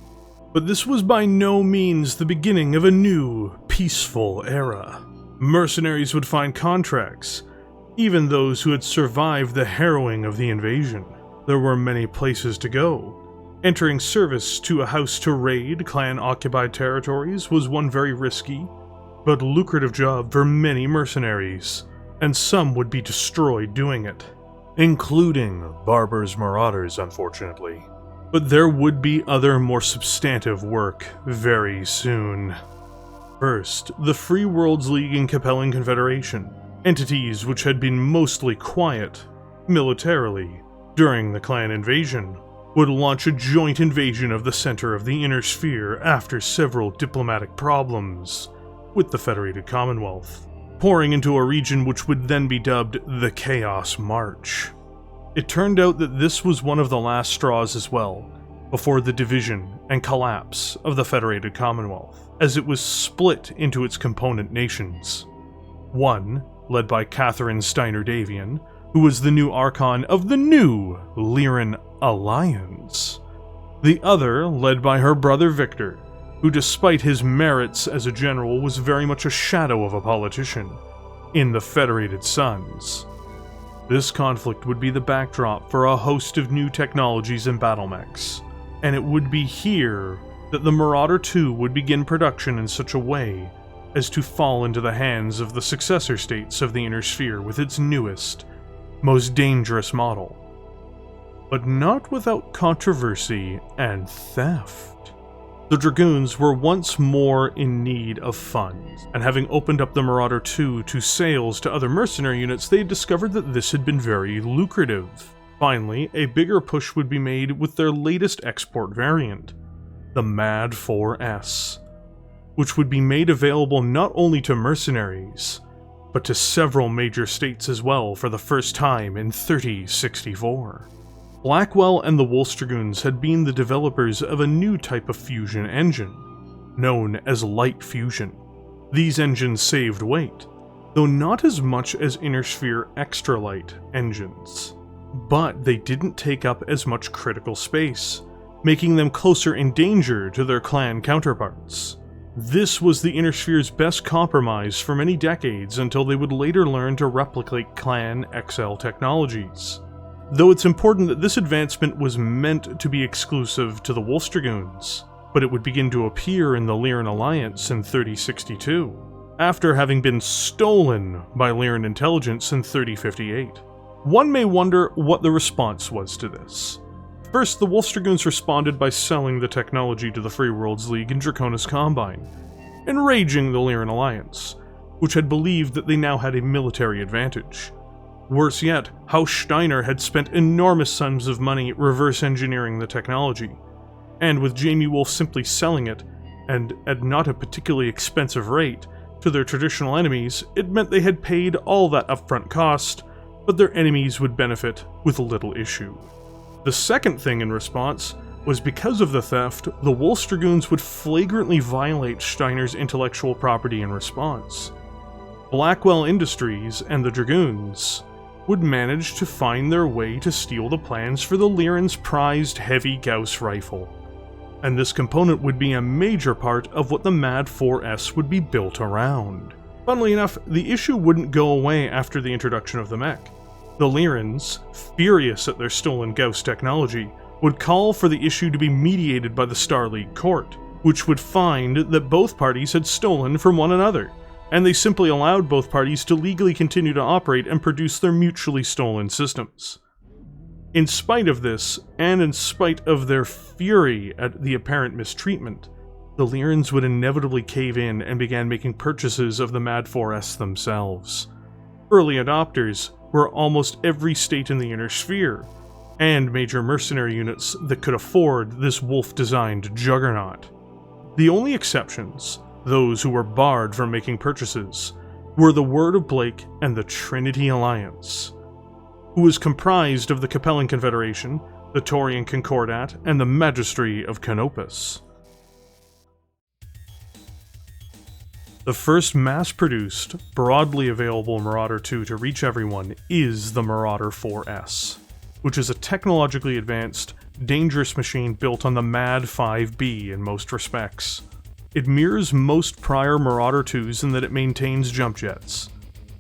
Speaker 1: but this was by no means the beginning of a new, peaceful era. Mercenaries would find contracts, even those who had survived the harrowing of the invasion. There were many places to go. Entering service to a house to raid clan-occupied territories was one very risky, but lucrative job for many mercenaries, and some would be destroyed doing it. including Barber's Marauders, unfortunately. But there would be other more substantive work very soon. First, the Free Worlds League and Capellan Confederation, entities which had been mostly quiet, militarily, during the clan invasion, would launch a joint invasion of the center of the Inner Sphere after several diplomatic problems with the Federated Commonwealth, pouring into a region which would then be dubbed the Chaos March. It turned out that this was one of the last straws as well, before the division and collapse of the Federated Commonwealth, as it was split into its component nations. One, led by Catherine Steiner Davion, who was the new Archon of the new Lyran Alliance. The other, led by her brother Victor, who despite his merits as a general was very much a shadow of a politician, in the Federated Sons. This conflict would be the backdrop for a host of new technologies and battlemechs, and it would be here that the Marauder II would begin production in such a way as to fall into the hands of the successor states of the Inner Sphere with its newest, most dangerous model. But not without controversy and theft. The Dragoons were once more in need of funds, and having opened up the Marauder II to sales to other mercenary units, they had discovered that this had been very lucrative. Finally, a bigger push would be made with their latest export variant, the MAD-4S, which would be made available not only to mercenaries, but to several major states as well for the first time in 3064. Blackwell and the Wolf Dragoons had been the developers of a new type of fusion engine, known as light fusion. These engines saved weight, though not as much as Inner Sphere extra light engines. But they didn't take up as much critical space, making them closer in danger to their clan counterparts. This was the Inner Sphere's best compromise for many decades until they would later learn to replicate Clan XL technologies. Though it's important that this advancement was meant to be exclusive to the Wolf Dragoons, but it would begin to appear in the Lyran Alliance in 3062, after having been stolen by Lyran intelligence in 3058. One may wonder what the response was to this. First, the Wolf Dragoons responded by selling the technology to the Free Worlds League and Draconis Combine, enraging the Lyran Alliance, which had believed that they now had a military advantage. Worse yet, how Steiner had spent enormous sums of money reverse engineering the technology, and with Jaime Wolf simply selling it, and at not a particularly expensive rate, to their traditional enemies, it meant they had paid all that upfront cost, but their enemies would benefit with little issue. The second thing in response was because of the theft, the Wolf Dragoons would flagrantly violate Steiner's intellectual property in response. Blackwell Industries and the Dragoons would manage to find their way to steal the plans for the Lyran's prized heavy Gauss rifle, and this component would be a major part of what the MAD-4S would be built around. Funnily enough, the issue wouldn't go away after the introduction of the mech. The Lyrans, furious at their stolen Gauss technology, would call for the issue to be mediated by the Star League court, which would find that both parties had stolen from one another, and they simply allowed both parties to legally continue to operate and produce their mutually stolen systems. In spite of this, and in spite of their fury at the apparent mistreatment, the Lyrans would inevitably cave in and began making purchases of the MAD-4S themselves. Early adopters were almost every state in the Inner Sphere, and major mercenary units that could afford this wolf-designed juggernaut. The only exceptions, those who were barred from making purchases, were the Word of Blake and the Trinity Alliance, who was comprised of the Capellan Confederation, the Taurian Concordat, and the Magistry of Canopus. The first mass-produced, broadly available Marauder II to reach everyone is the Marauder 4S, which is a technologically advanced, dangerous machine built on the MAD-5B in most respects. It mirrors most prior Marauder IIs in that it maintains jump jets,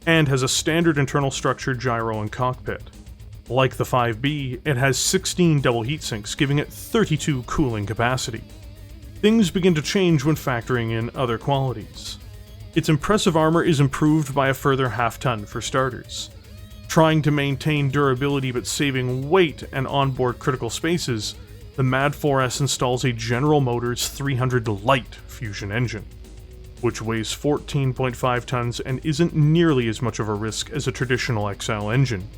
Speaker 1: and has a standard internal structure, gyro, and cockpit. Like the 5B, it has 16 double heatsinks, giving it 32 cooling capacity. Things begin to change when factoring in other qualities. Its impressive armor is improved by a further half-ton for starters. Trying to maintain durability but saving weight and onboard critical spaces, the MAD-4S installs a General Motors 300 Light fusion engine, which weighs 14.5 tons and isn't nearly as much of a risk as a traditional XL engine.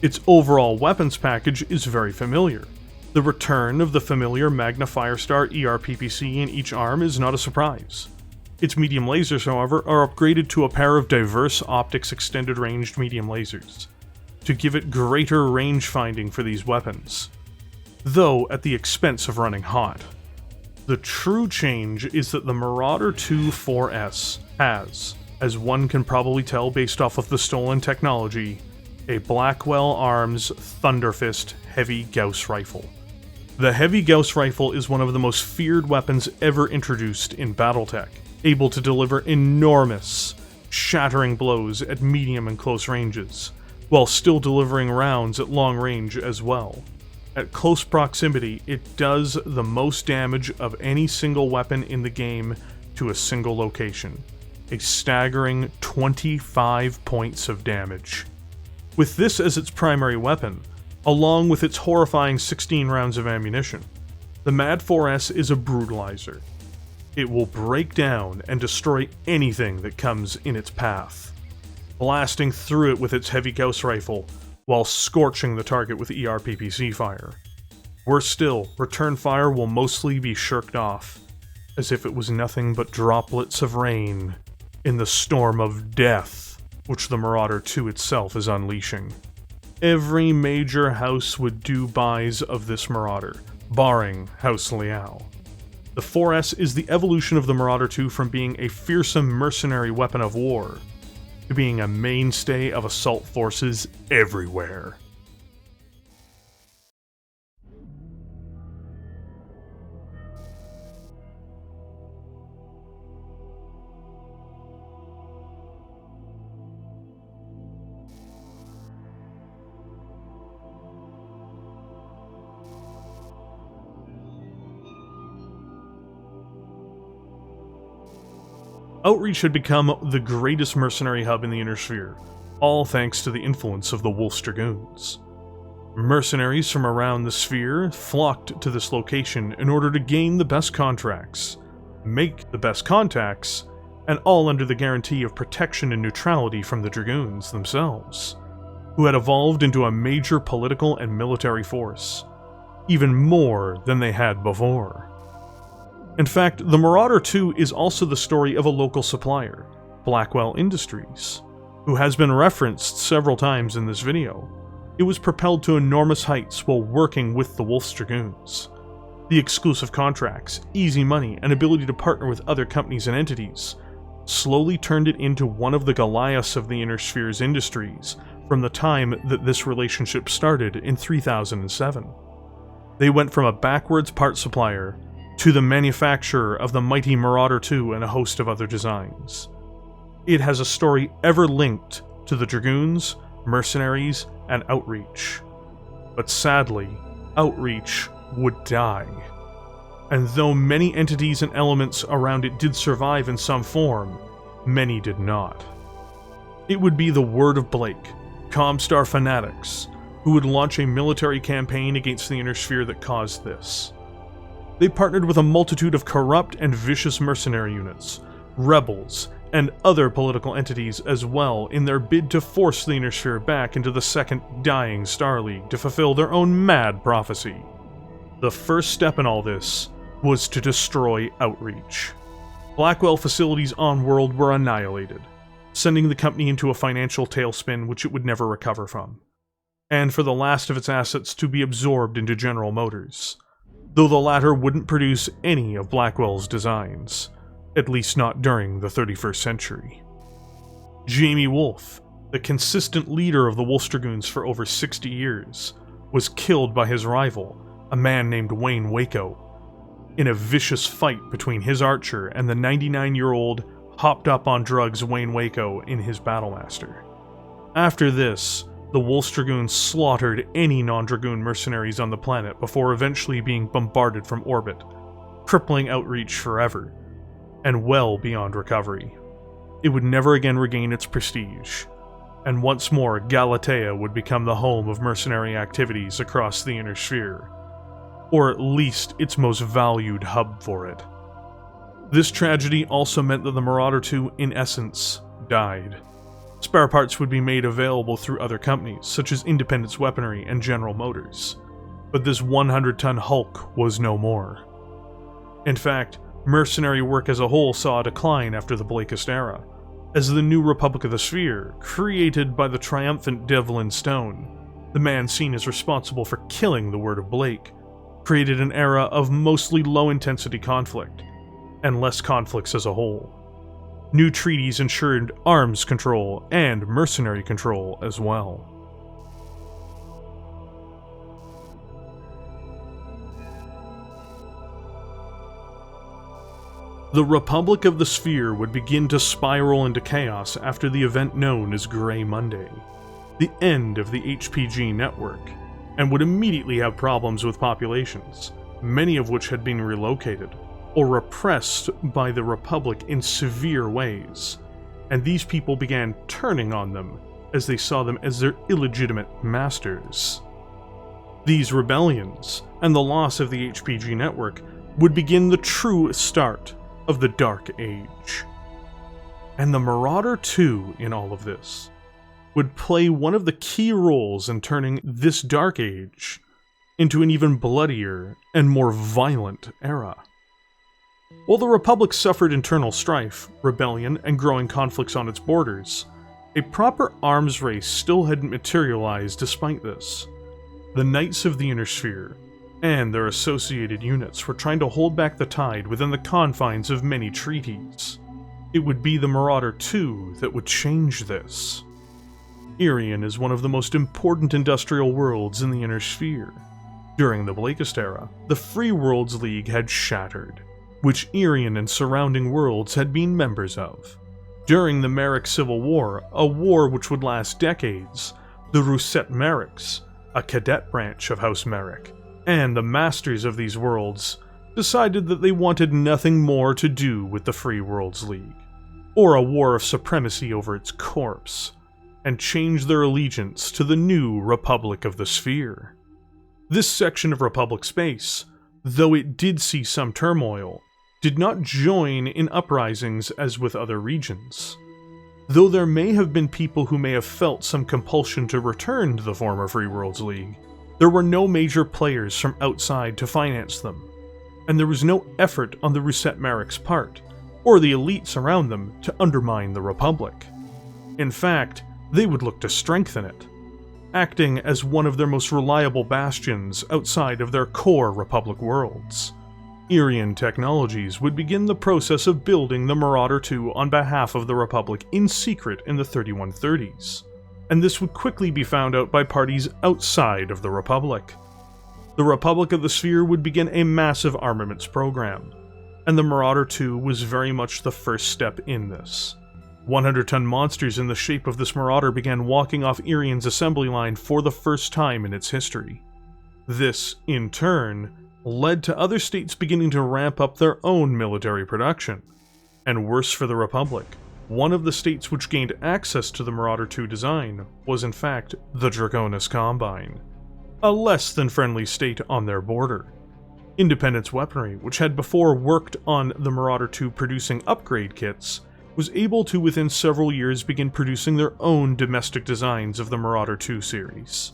Speaker 1: Its overall weapons package is very familiar. The return of the familiar Magna Firestar ERPPC in each arm is not a surprise. Its medium lasers, however, are upgraded to a pair of diverse optics extended-ranged medium lasers, to give it greater range finding for these weapons, though at the expense of running hot. The true change is that the Marauder II 4S has, as one can probably tell based off of the stolen technology, a Blackwell Arms Thunderfist Heavy Gauss Rifle. The Heavy Gauss Rifle is one of the most feared weapons ever introduced in Battletech, able to deliver enormous, shattering blows at medium and close ranges, while still delivering rounds at long range as well. At close proximity, it does the most damage of any single weapon in the game to a single location, a staggering 25 points of damage. With this as its primary weapon, along with its horrifying 16 rounds of ammunition, the MAD-4S is a brutalizer. It will break down and destroy anything that comes in its path, blasting through it with its heavy Gauss rifle, while scorching the target with ERPPC fire. Worse still, return fire will mostly be shirked off, as if it was nothing but droplets of rain in the storm of death which the Marauder II itself is unleashing. Every major house would do buys of this Marauder, barring House Liao. The 4S is the evolution of the Marauder II from being a fearsome mercenary weapon of war to being a mainstay of assault forces everywhere. Outreach had become the greatest mercenary hub in the Inner Sphere, all thanks to the influence of the Wolf's Dragoons. Mercenaries from around the sphere flocked to this location in order to gain the best contracts, make the best contacts, and all under the guarantee of protection and neutrality from the Dragoons themselves, who had evolved into a major political and military force, even more than they had before. In fact, the Marauder II is also the story of a local supplier, Blackwell Industries, who has been referenced several times in this video. It was propelled to enormous heights while working with the Wolf's Dragoons. The exclusive contracts, easy money, and ability to partner with other companies and entities slowly turned it into one of the Goliaths of the Inner Sphere's industries from the time that this relationship started in 3007. They went from a backwards part supplier to the manufacturer of the mighty Marauder II and a host of other designs. It has a story ever linked to the Dragoons, Mercenaries, and Outreach. But sadly, Outreach would die. And though many entities and elements around it did survive in some form, many did not. It would be the word of Blake, Comstar fanatics, who would launch a military campaign against the Inner Sphere that caused this. They partnered with a multitude of corrupt and vicious mercenary units, rebels, and other political entities as well in their bid to force the Inner Sphere back into the second dying Star League to fulfill their own mad prophecy. The first step in all this was to destroy Outreach. Blackwell facilities on-world were annihilated, sending the company into a financial tailspin which it would never recover from, and for the last of its assets to be absorbed into General Motors, though the latter wouldn't produce any of Blackwell's designs, at least not during the 31st century. Jaime Wolf, the consistent leader of the Wolf's Dragoons for over 60 years, was killed by his rival, a man named Wayne Waco, in a vicious fight between his archer and the 99-year-old, hopped-up-on-drugs Wayne Waco in his Battlemaster. After this, the Wolf's Dragoons slaughtered any non-Dragoon mercenaries on the planet before eventually being bombarded from orbit, crippling Outreach forever, and well beyond recovery. It would never again regain its prestige. and once more Galatea would become the home of mercenary activities across the Inner Sphere, or at least its most valued hub for it. This tragedy also meant that the Marauder II, in essence, died. Spare parts would be made available through other companies, such as Independence Weaponry and General Motors, but this 100-ton Hulk was no more. In fact, mercenary work as a whole saw a decline after the Blakist era, as the new Republic of the Sphere, created by the triumphant Devlin Stone, the man seen as responsible for killing the Word of Blake, created an era of mostly low-intensity conflict, and less conflicts as a whole. New treaties ensured arms control and mercenary control as well. The Republic of the Sphere would begin to spiral into chaos after the event known as Grey Monday, the end of the HPG network, and would immediately have problems with populations, many of which had been relocated or repressed by the Republic in severe ways, and these people began turning on them as they saw them as their illegitimate masters. These rebellions, and the loss of the HPG network, would begin the true start of the Dark Age. And the Marauder II in all of this would play one of the key roles in turning this Dark Age into an even bloodier and more violent era. While the Republic suffered internal strife, rebellion, and growing conflicts on its borders, a proper arms race still hadn't materialized despite this. The Knights of the Inner Sphere and their associated units were trying to hold back the tide within the confines of many treaties. It would be the Marauder II that would change this. Irian is one of the most important industrial worlds in the Inner Sphere. During the Blakist era, the Free Worlds League had shattered, which Irian and surrounding worlds had been members of. During the Marik Civil War, a war which would last decades, the Russet Mariks, a cadet branch of House Marik, and the masters of these worlds decided that they wanted nothing more to do with the Free Worlds League, or a war of supremacy over its corpse, and changed their allegiance to the new Republic of the Sphere. This section of Republic space, though it did see some turmoil, did not join in uprisings as with other regions. Though there may have been people who may have felt some compulsion to return to the former Free Worlds League, there were no major players from outside to finance them, and there was no effort on the Russet Marik's part, or the elites around them, to undermine the Republic. In fact, they would look to strengthen it, acting as one of their most reliable bastions outside of their core Republic worlds. Irian Technologies would begin the process of building the Marauder II on behalf of the Republic in secret in the 3130s, and this would quickly be found out by parties outside of the Republic. The Republic of the Sphere would begin a massive armaments program, and the Marauder II was very much the first step in this. 100-ton monsters in the shape of this Marauder began walking off Irian's assembly line for the first time in its history. This, in turn, led to other states beginning to ramp up their own military production. And worse for the Republic, one of the states which gained access to the Marauder II design was in fact the Draconis Combine, a less than friendly state on their border. Independence Weaponry, which had before worked on the Marauder II producing upgrade kits, was able to within several years begin producing their own domestic designs of the Marauder II series.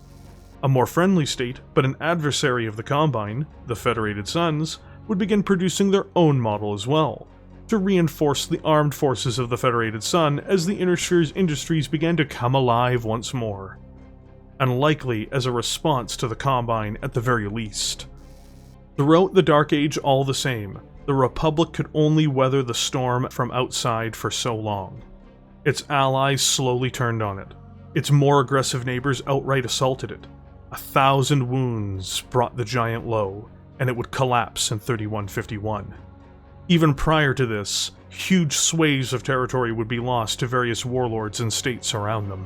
Speaker 1: A more friendly state, but an adversary of the Combine, the Federated Sons, would begin producing their own model as well, to reinforce the armed forces of the Federated Sun as the Inner Sphere's industries began to come alive once more, and likely as a response to the Combine at the very least. Throughout the Dark Age all the same, the Republic could only weather the storm from outside for so long. Its allies slowly turned on it. Its more aggressive neighbors outright assaulted it. 1,000 wounds brought the giant low, and it would collapse in 3151. Even prior to this, huge swathes of territory would be lost to various warlords and states around them.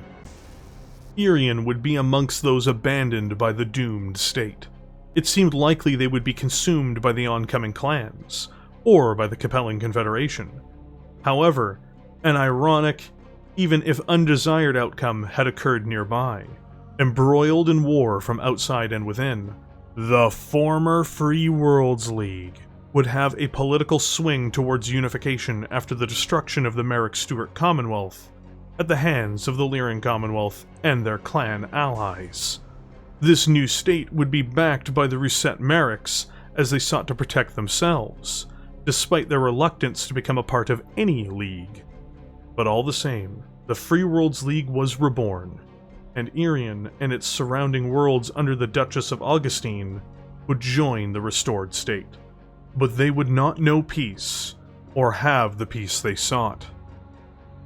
Speaker 1: Irian would be amongst those abandoned by the doomed state. It seemed likely they would be consumed by the oncoming clans, or by the Capellan Confederation. However, an ironic even if undesired outcome had occurred nearby. Embroiled in war from outside and within, the former Free Worlds League would have a political swing towards unification after the destruction of the Marik Stewart Commonwealth at the hands of the Lyran Commonwealth and their clan allies. This new state would be backed by the Reset Mariks as they sought to protect themselves, despite their reluctance to become a part of any league. But all the same, the Free Worlds League was reborn, and Irian and its surrounding worlds under the Duchess of Augustine would join the restored state. But they would not know peace, or have the peace they sought.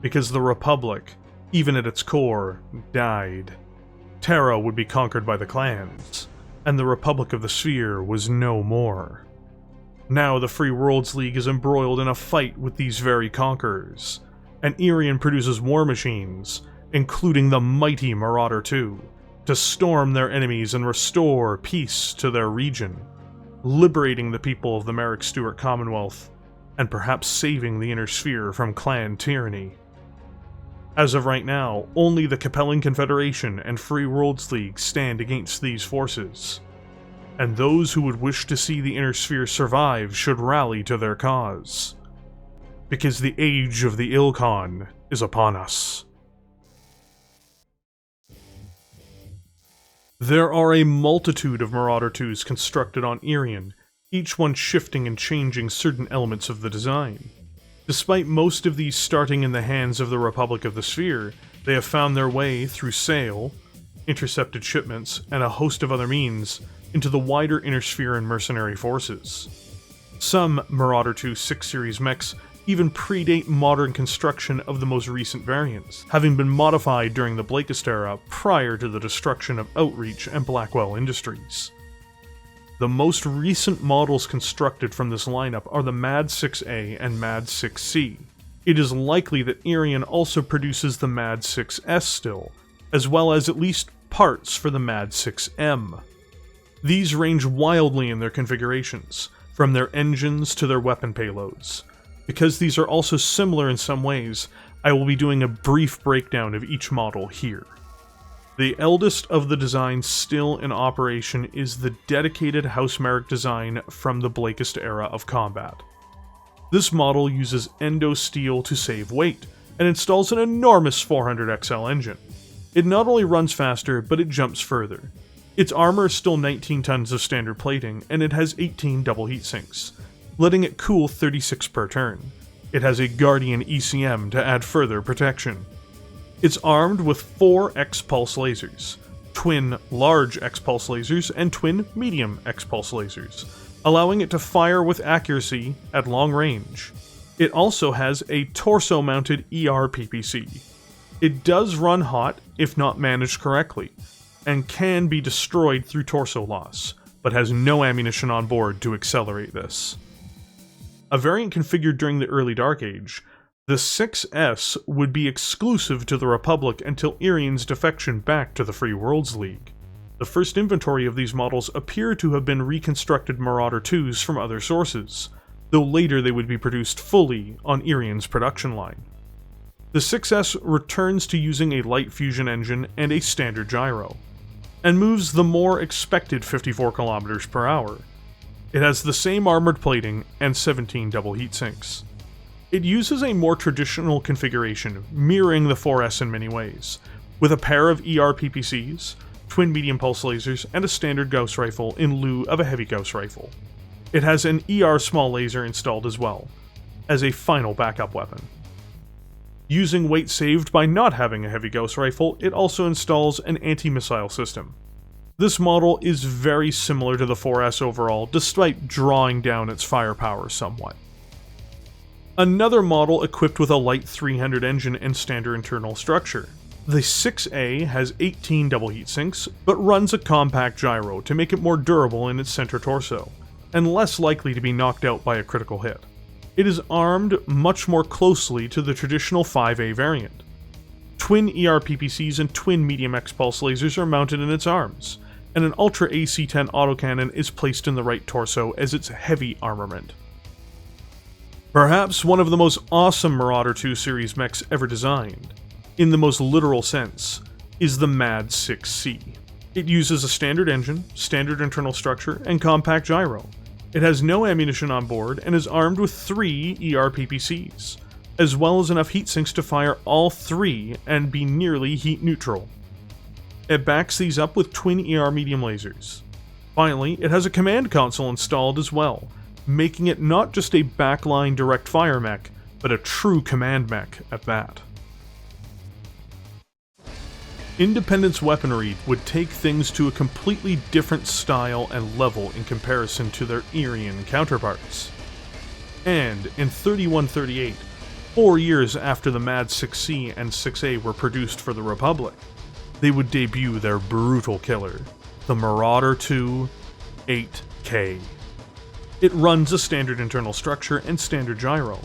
Speaker 1: Because the Republic, even at its core, died. Terra would be conquered by the clans, and the Republic of the Sphere was no more. Now the Free Worlds League is embroiled in a fight with these very conquerors, and Irian produces war machines, including the mighty Marauder II, to storm their enemies and restore peace to their region, liberating the people of the Marik Stewart Commonwealth, and perhaps saving the Inner Sphere from clan tyranny. As of right now, only the Capellan Confederation and Free Worlds League stand against these forces, and those who would wish to see the Inner Sphere survive should rally to their cause. Because the age of the Ilkhan is upon us. There are a multitude of Marauder IIs constructed on Irian, each one shifting and changing certain elements of the design. Despite most of these starting in the hands of the Republic of the Sphere, they have found their way through sale, intercepted shipments, and a host of other means into the wider Inner Sphere and mercenary forces. Some Marauder II 6 Series mechs even predate modern construction of the most recent variants, having been modified during the Blakist era prior to the destruction of Outreach and Blackwell Industries. The most recent models constructed from this lineup are the MAD-6A and MAD-6C. It is likely that Irian also produces the MAD-6S still, as well as at least parts for the MAD-6M. These range wildly in their configurations, from their engines to their weapon payloads. Because these are also similar in some ways, I will be doing a brief breakdown of each model here. The eldest of the designs still in operation is the dedicated House Marik design from the Blakist era of combat. This model uses endo steel to save weight, and installs an enormous 400XL engine. It not only runs faster, but it jumps further. Its armor is still 19 tons of standard plating, and it has 18 double heatsinks, letting it cool 36 per turn. It has a Guardian ECM to add further protection. It's armed with 4 X-Pulse lasers, twin large X-Pulse lasers, and twin medium X-Pulse lasers, allowing it to fire with accuracy at long range. It also has a torso-mounted ER-PPC. It does run hot if not managed correctly, and can be destroyed through torso loss, but has no ammunition on board to accelerate this. A variant configured during the early Dark Age, the 6S would be exclusive to the Republic until Irian's defection back to the Free Worlds League. The first inventory of these models appear to have been reconstructed Marauder IIs from other sources, though later they would be produced fully on Irian's production line. The 6S returns to using a light fusion engine and a standard gyro, and moves the more expected 54 km per hour. It has the same armored plating and 17 double heatsinks. It uses a more traditional configuration, mirroring the 4S in many ways, with a pair of ER-PPCs, twin medium pulse lasers, and a standard Gauss rifle in lieu of a heavy Gauss rifle. It has an ER small laser installed as well, as a final backup weapon. Using weight saved by not having a heavy Gauss rifle, it also installs an anti-missile system. This model is very similar to the 4S overall, despite drawing down its firepower somewhat. Another model equipped with a light 300 engine and standard internal structure. The 6A has 18 double heatsinks, but runs a compact gyro to make it more durable in its center torso, and less likely to be knocked out by a critical hit. It is armed much more closely to the traditional 5A variant. Twin ER-PPCs and twin medium X-Pulse lasers are mounted in its arms, and an Ultra AC-10 autocannon is placed in the right torso as its heavy armament. Perhaps one of the most awesome Marauder II series mechs ever designed, in the most literal sense, is the MAD-6C. It uses a standard engine, standard internal structure, and compact gyro. It has no ammunition on board and is armed with 3 ERPPCs, as well as enough heat sinks to fire all 3 and be nearly heat neutral. It backs these up with twin ER medium lasers. Finally, it has a command console installed as well, making it not just a backline direct fire mech, but a true command mech at that. Independence weaponry would take things to a completely different style and level in comparison to their Irian counterparts. And in 3138, 4 years after the MAD-6C and 6A were produced for the Republic, they would debut their brutal killer, the Marauder II 8K. It runs a standard internal structure and standard gyro.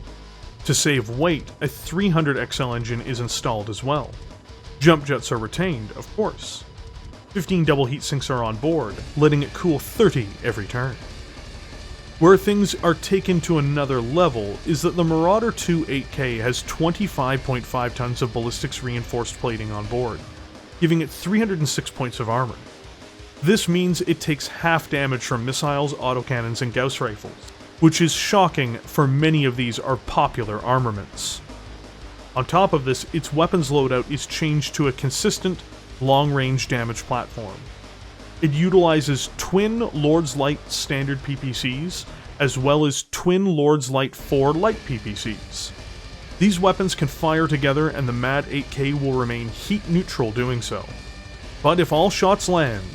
Speaker 1: To save weight, a 300 XL engine is installed as well. Jump jets are retained, of course. 15 double heat sinks are on board, letting it cool 30 every turn. Where things are taken to another level is that the Marauder II 8K has 25.5 tons of ballistics reinforced plating on board, giving it 306 points of armor. This means it takes half damage from missiles, autocannons, and Gauss rifles, which is shocking for many of these are popular armaments. On top of this, its weapons loadout is changed to a consistent, long-range damage platform. It utilizes twin Lord's Light standard PPCs, as well as twin Lord's Light 4 light PPCs. These weapons can fire together and the MAD-8K will remain heat neutral doing so. But if all shots land,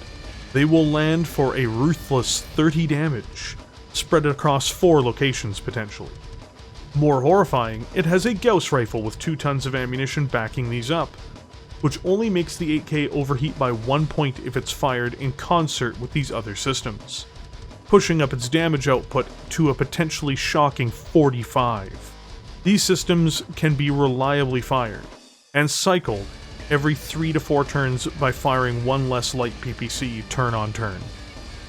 Speaker 1: they will land for a ruthless 30 damage, spread across 4 locations potentially. More horrifying, it has a Gauss rifle with 2 tons of ammunition backing these up, which only makes the 8K overheat by 1 point if it's fired in concert with these other systems, pushing up its damage output to a potentially shocking 45. These systems can be reliably fired, and cycled every 3 to 4 turns by firing 1 less light PPC turn on turn.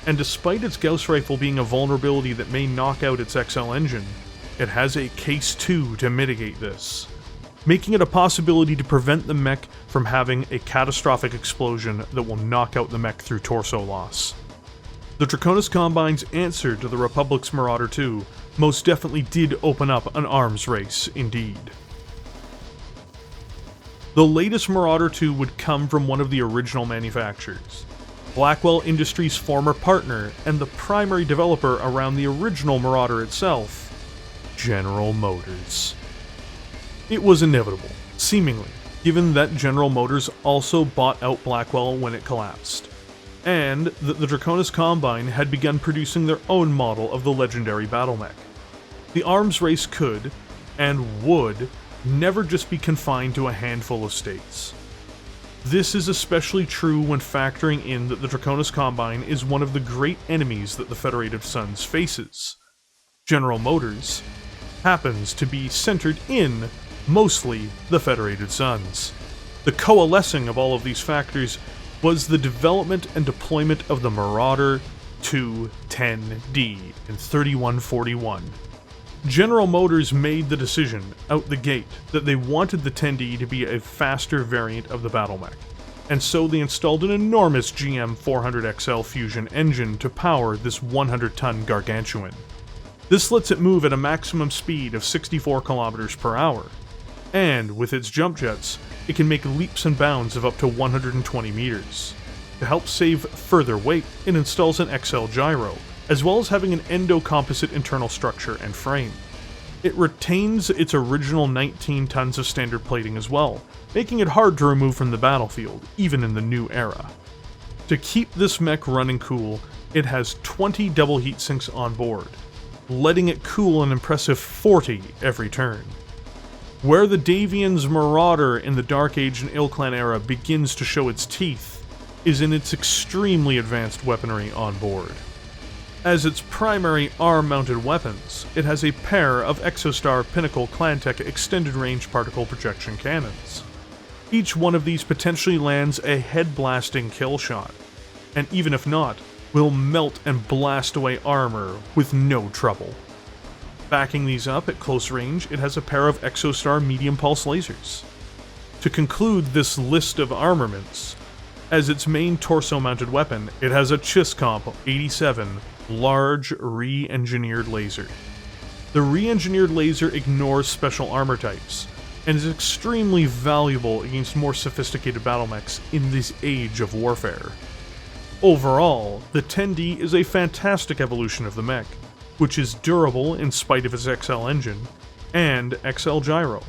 Speaker 1: And despite its Gauss rifle being a vulnerability that may knock out its XL engine, it has a Case 2 to mitigate this, making it a possibility to prevent the mech from having a catastrophic explosion that will knock out the mech through torso loss. The Draconis Combine's answer to the Republic's Marauder II most definitely did open up an arms race indeed. The latest Marauder II would come from one of the original manufacturers, Blackwell Industries' former partner and the primary developer around the original Marauder itself, General Motors. It was inevitable, seemingly, given that General Motors also bought out Blackwell when it collapsed, and that the Draconis Combine had begun producing their own model of the legendary Battlemech. The arms race could, and would, never just be confined to a handful of states. This is especially true when factoring in that the Draconis Combine is one of the great enemies that the Federated Sons faces. General Motors happens to be centered in, mostly, the Federated Sons. The coalescing of all of these factors was the development and deployment of the Marauder II 10D in 3141. General Motors made the decision, out the gate, that they wanted the 10D to be a faster variant of the Battlemech, and so they installed an enormous GM 400XL fusion engine to power this 100-ton gargantuan. This lets it move at a maximum speed of 64 kilometers per hour, and with its jump jets, it can make leaps and bounds of up to 120 meters. To help save further weight, it installs an XL gyro, as well as having an endo-composite internal structure and frame. It retains its original 19 tons of standard plating as well, making it hard to remove from the battlefield, even in the new era. To keep this mech running cool, it has 20 double heat sinks on board, letting it cool an impressive 40 every turn. Where the Davion's Marauder in the Dark Age and Ilklan era begins to show its teeth is in its extremely advanced weaponry on board. As its primary arm-mounted weapons, it has a pair of Exostar Pinnacle Clantech extended-range particle projection cannons. Each one of these potentially lands a head-blasting kill shot, and even if not, will melt and blast away armor with no trouble. Backing these up at close range, it has a pair of Exostar medium pulse lasers. To conclude this list of armaments, as its main torso-mounted weapon, it has a Chiscomp 87 large re-engineered laser. The re-engineered laser ignores special armor types, and is extremely valuable against more sophisticated battlemechs in this age of warfare. Overall, the 10D is a fantastic evolution of the mech, which is durable in spite of its XL engine, and XL gyro,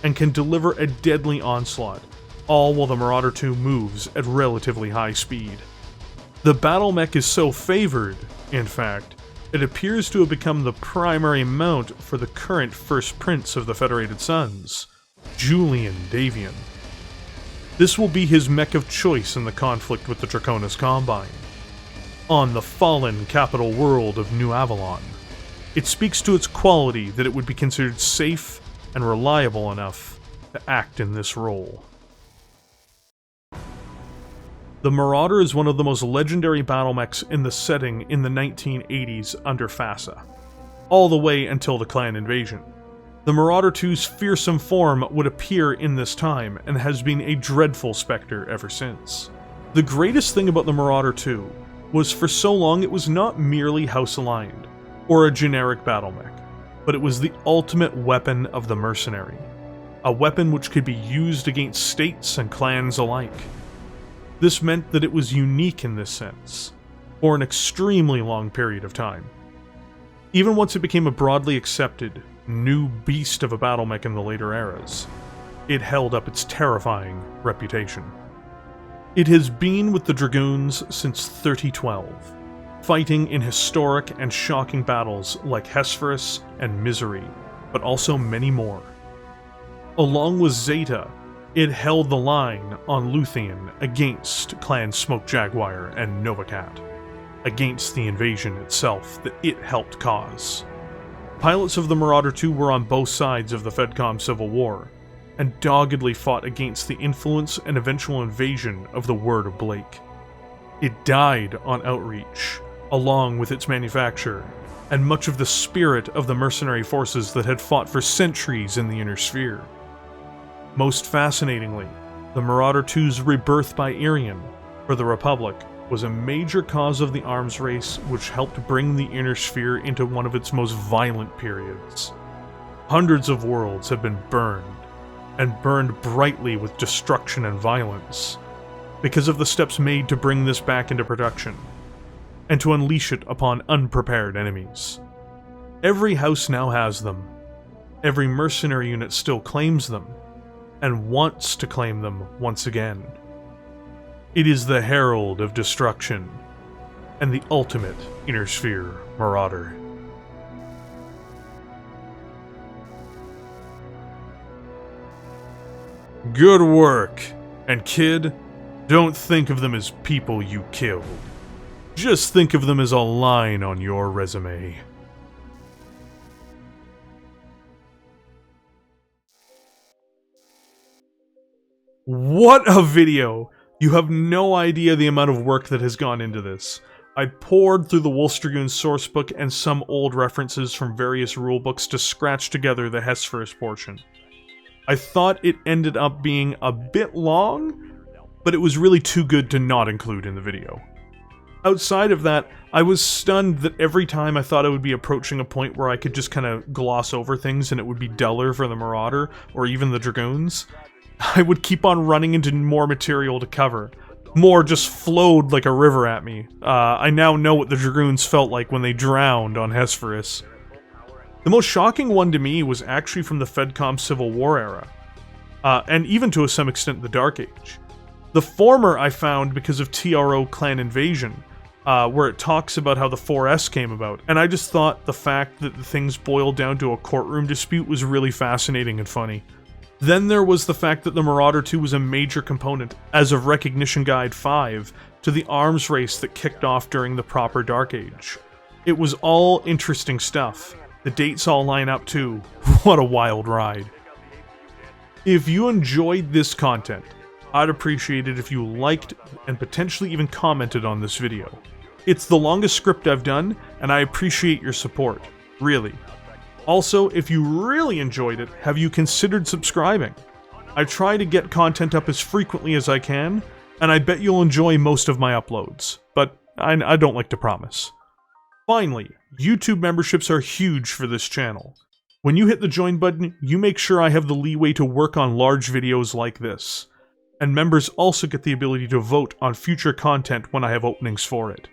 Speaker 1: and can deliver a deadly onslaught, all while the Marauder II moves at relatively high speed. The Battlemech is so favored, in fact, it appears to have become the primary mount for the current First Prince of the Federated Sons, Julian Davion. This will be his mech of choice in the conflict with the Draconis Combine. On the fallen capital world of New Avalon, it speaks to its quality that it would be considered safe and reliable enough to act in this role. The Marauder is one of the most legendary battlemechs in the setting in the 1980s under FASA, all the way until the clan invasion. The Marauder II's fearsome form would appear in this time, and has been a dreadful specter ever since. The greatest thing about the Marauder II was for so long it was not merely house-aligned, or a generic battlemech, but it was the ultimate weapon of the mercenary. A weapon which could be used against states and clans alike. This meant that it was unique in this sense, for an extremely long period of time. Even once it became a broadly accepted, new beast of a battlemech in the later eras, it held up its terrifying reputation. It has been with the Dragoons since 3012, fighting in historic and shocking battles like Hesperus and Misery, but also many more. Along with Zeta, it held the line on Luthien against Clan Smoke Jaguar and Novacat, against the invasion itself that it helped cause. Pilots of the Marauder II were on both sides of the Fedcom Civil War, and doggedly fought against the influence and eventual invasion of the Word of Blake. It died on outreach, along with its manufacture, and much of the spirit of the mercenary forces that had fought for centuries in the Inner Sphere. Most fascinatingly, the Marauder II's rebirth by Irian for the Republic was a major cause of the arms race which helped bring the Inner Sphere into one of its most violent periods. Hundreds of worlds have been burned, and burned brightly with destruction and violence, because of the steps made to bring this back into production, and to unleash it upon unprepared enemies. Every house now has them. Every mercenary unit still claims them, and wants to claim them once again. It is the herald of destruction, and the ultimate Inner Sphere Marauder. Good work! And kid, don't think of them as people you killed. Just think of them as a line on your resume. What a video! You have no idea the amount of work that has gone into this. I poured through the Wolf's Dragoon sourcebook and some old references from various rulebooks to scratch together the Hesperus portion. I thought it ended up being a bit long, but it was really too good to not include in the video. Outside of that, I was stunned that every time I thought I would be approaching a point where I could just kind of gloss over things and it would be duller for the Marauder, or even the Dragoons, I would keep on running into more material to cover. More just flowed like a river at me. I now know what the Dragoons felt like when they drowned on Hesperus. The most shocking one to me was actually from the Fedcom Civil War era, and even to some extent the Dark Age. The former I found because of TRO Clan Invasion, where it talks about how the 4S came about, and I just thought the fact that the things boiled down to a courtroom dispute was really fascinating and funny. Then there was the fact that the Marauder II was a major component, as of Recognition Guide 5, to the arms race that kicked off during the proper Dark Age. It was all interesting stuff. The dates all line up too. What a wild ride. If you enjoyed this content, I'd appreciate it if you liked and potentially even commented on this video. It's the longest script I've done, and I appreciate your support. Really. Also, if you really enjoyed it, have you considered subscribing? I try to get content up as frequently as I can, and I bet you'll enjoy most of my uploads, but I don't like to promise. Finally, YouTube memberships are huge for this channel. When you hit the join button, you make sure I have the leeway to work on large videos like this, and members also get the ability to vote on future content when I have openings for it.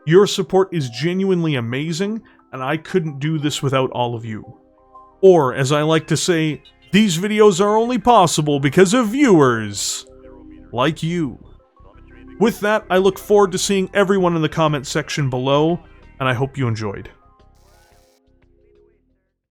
Speaker 1: Your support is genuinely amazing, and I couldn't do this without all of you. Or, as I like to say, these videos are only possible because of viewers like you. With that, I look forward to seeing everyone in the comment section below, and I hope you enjoyed.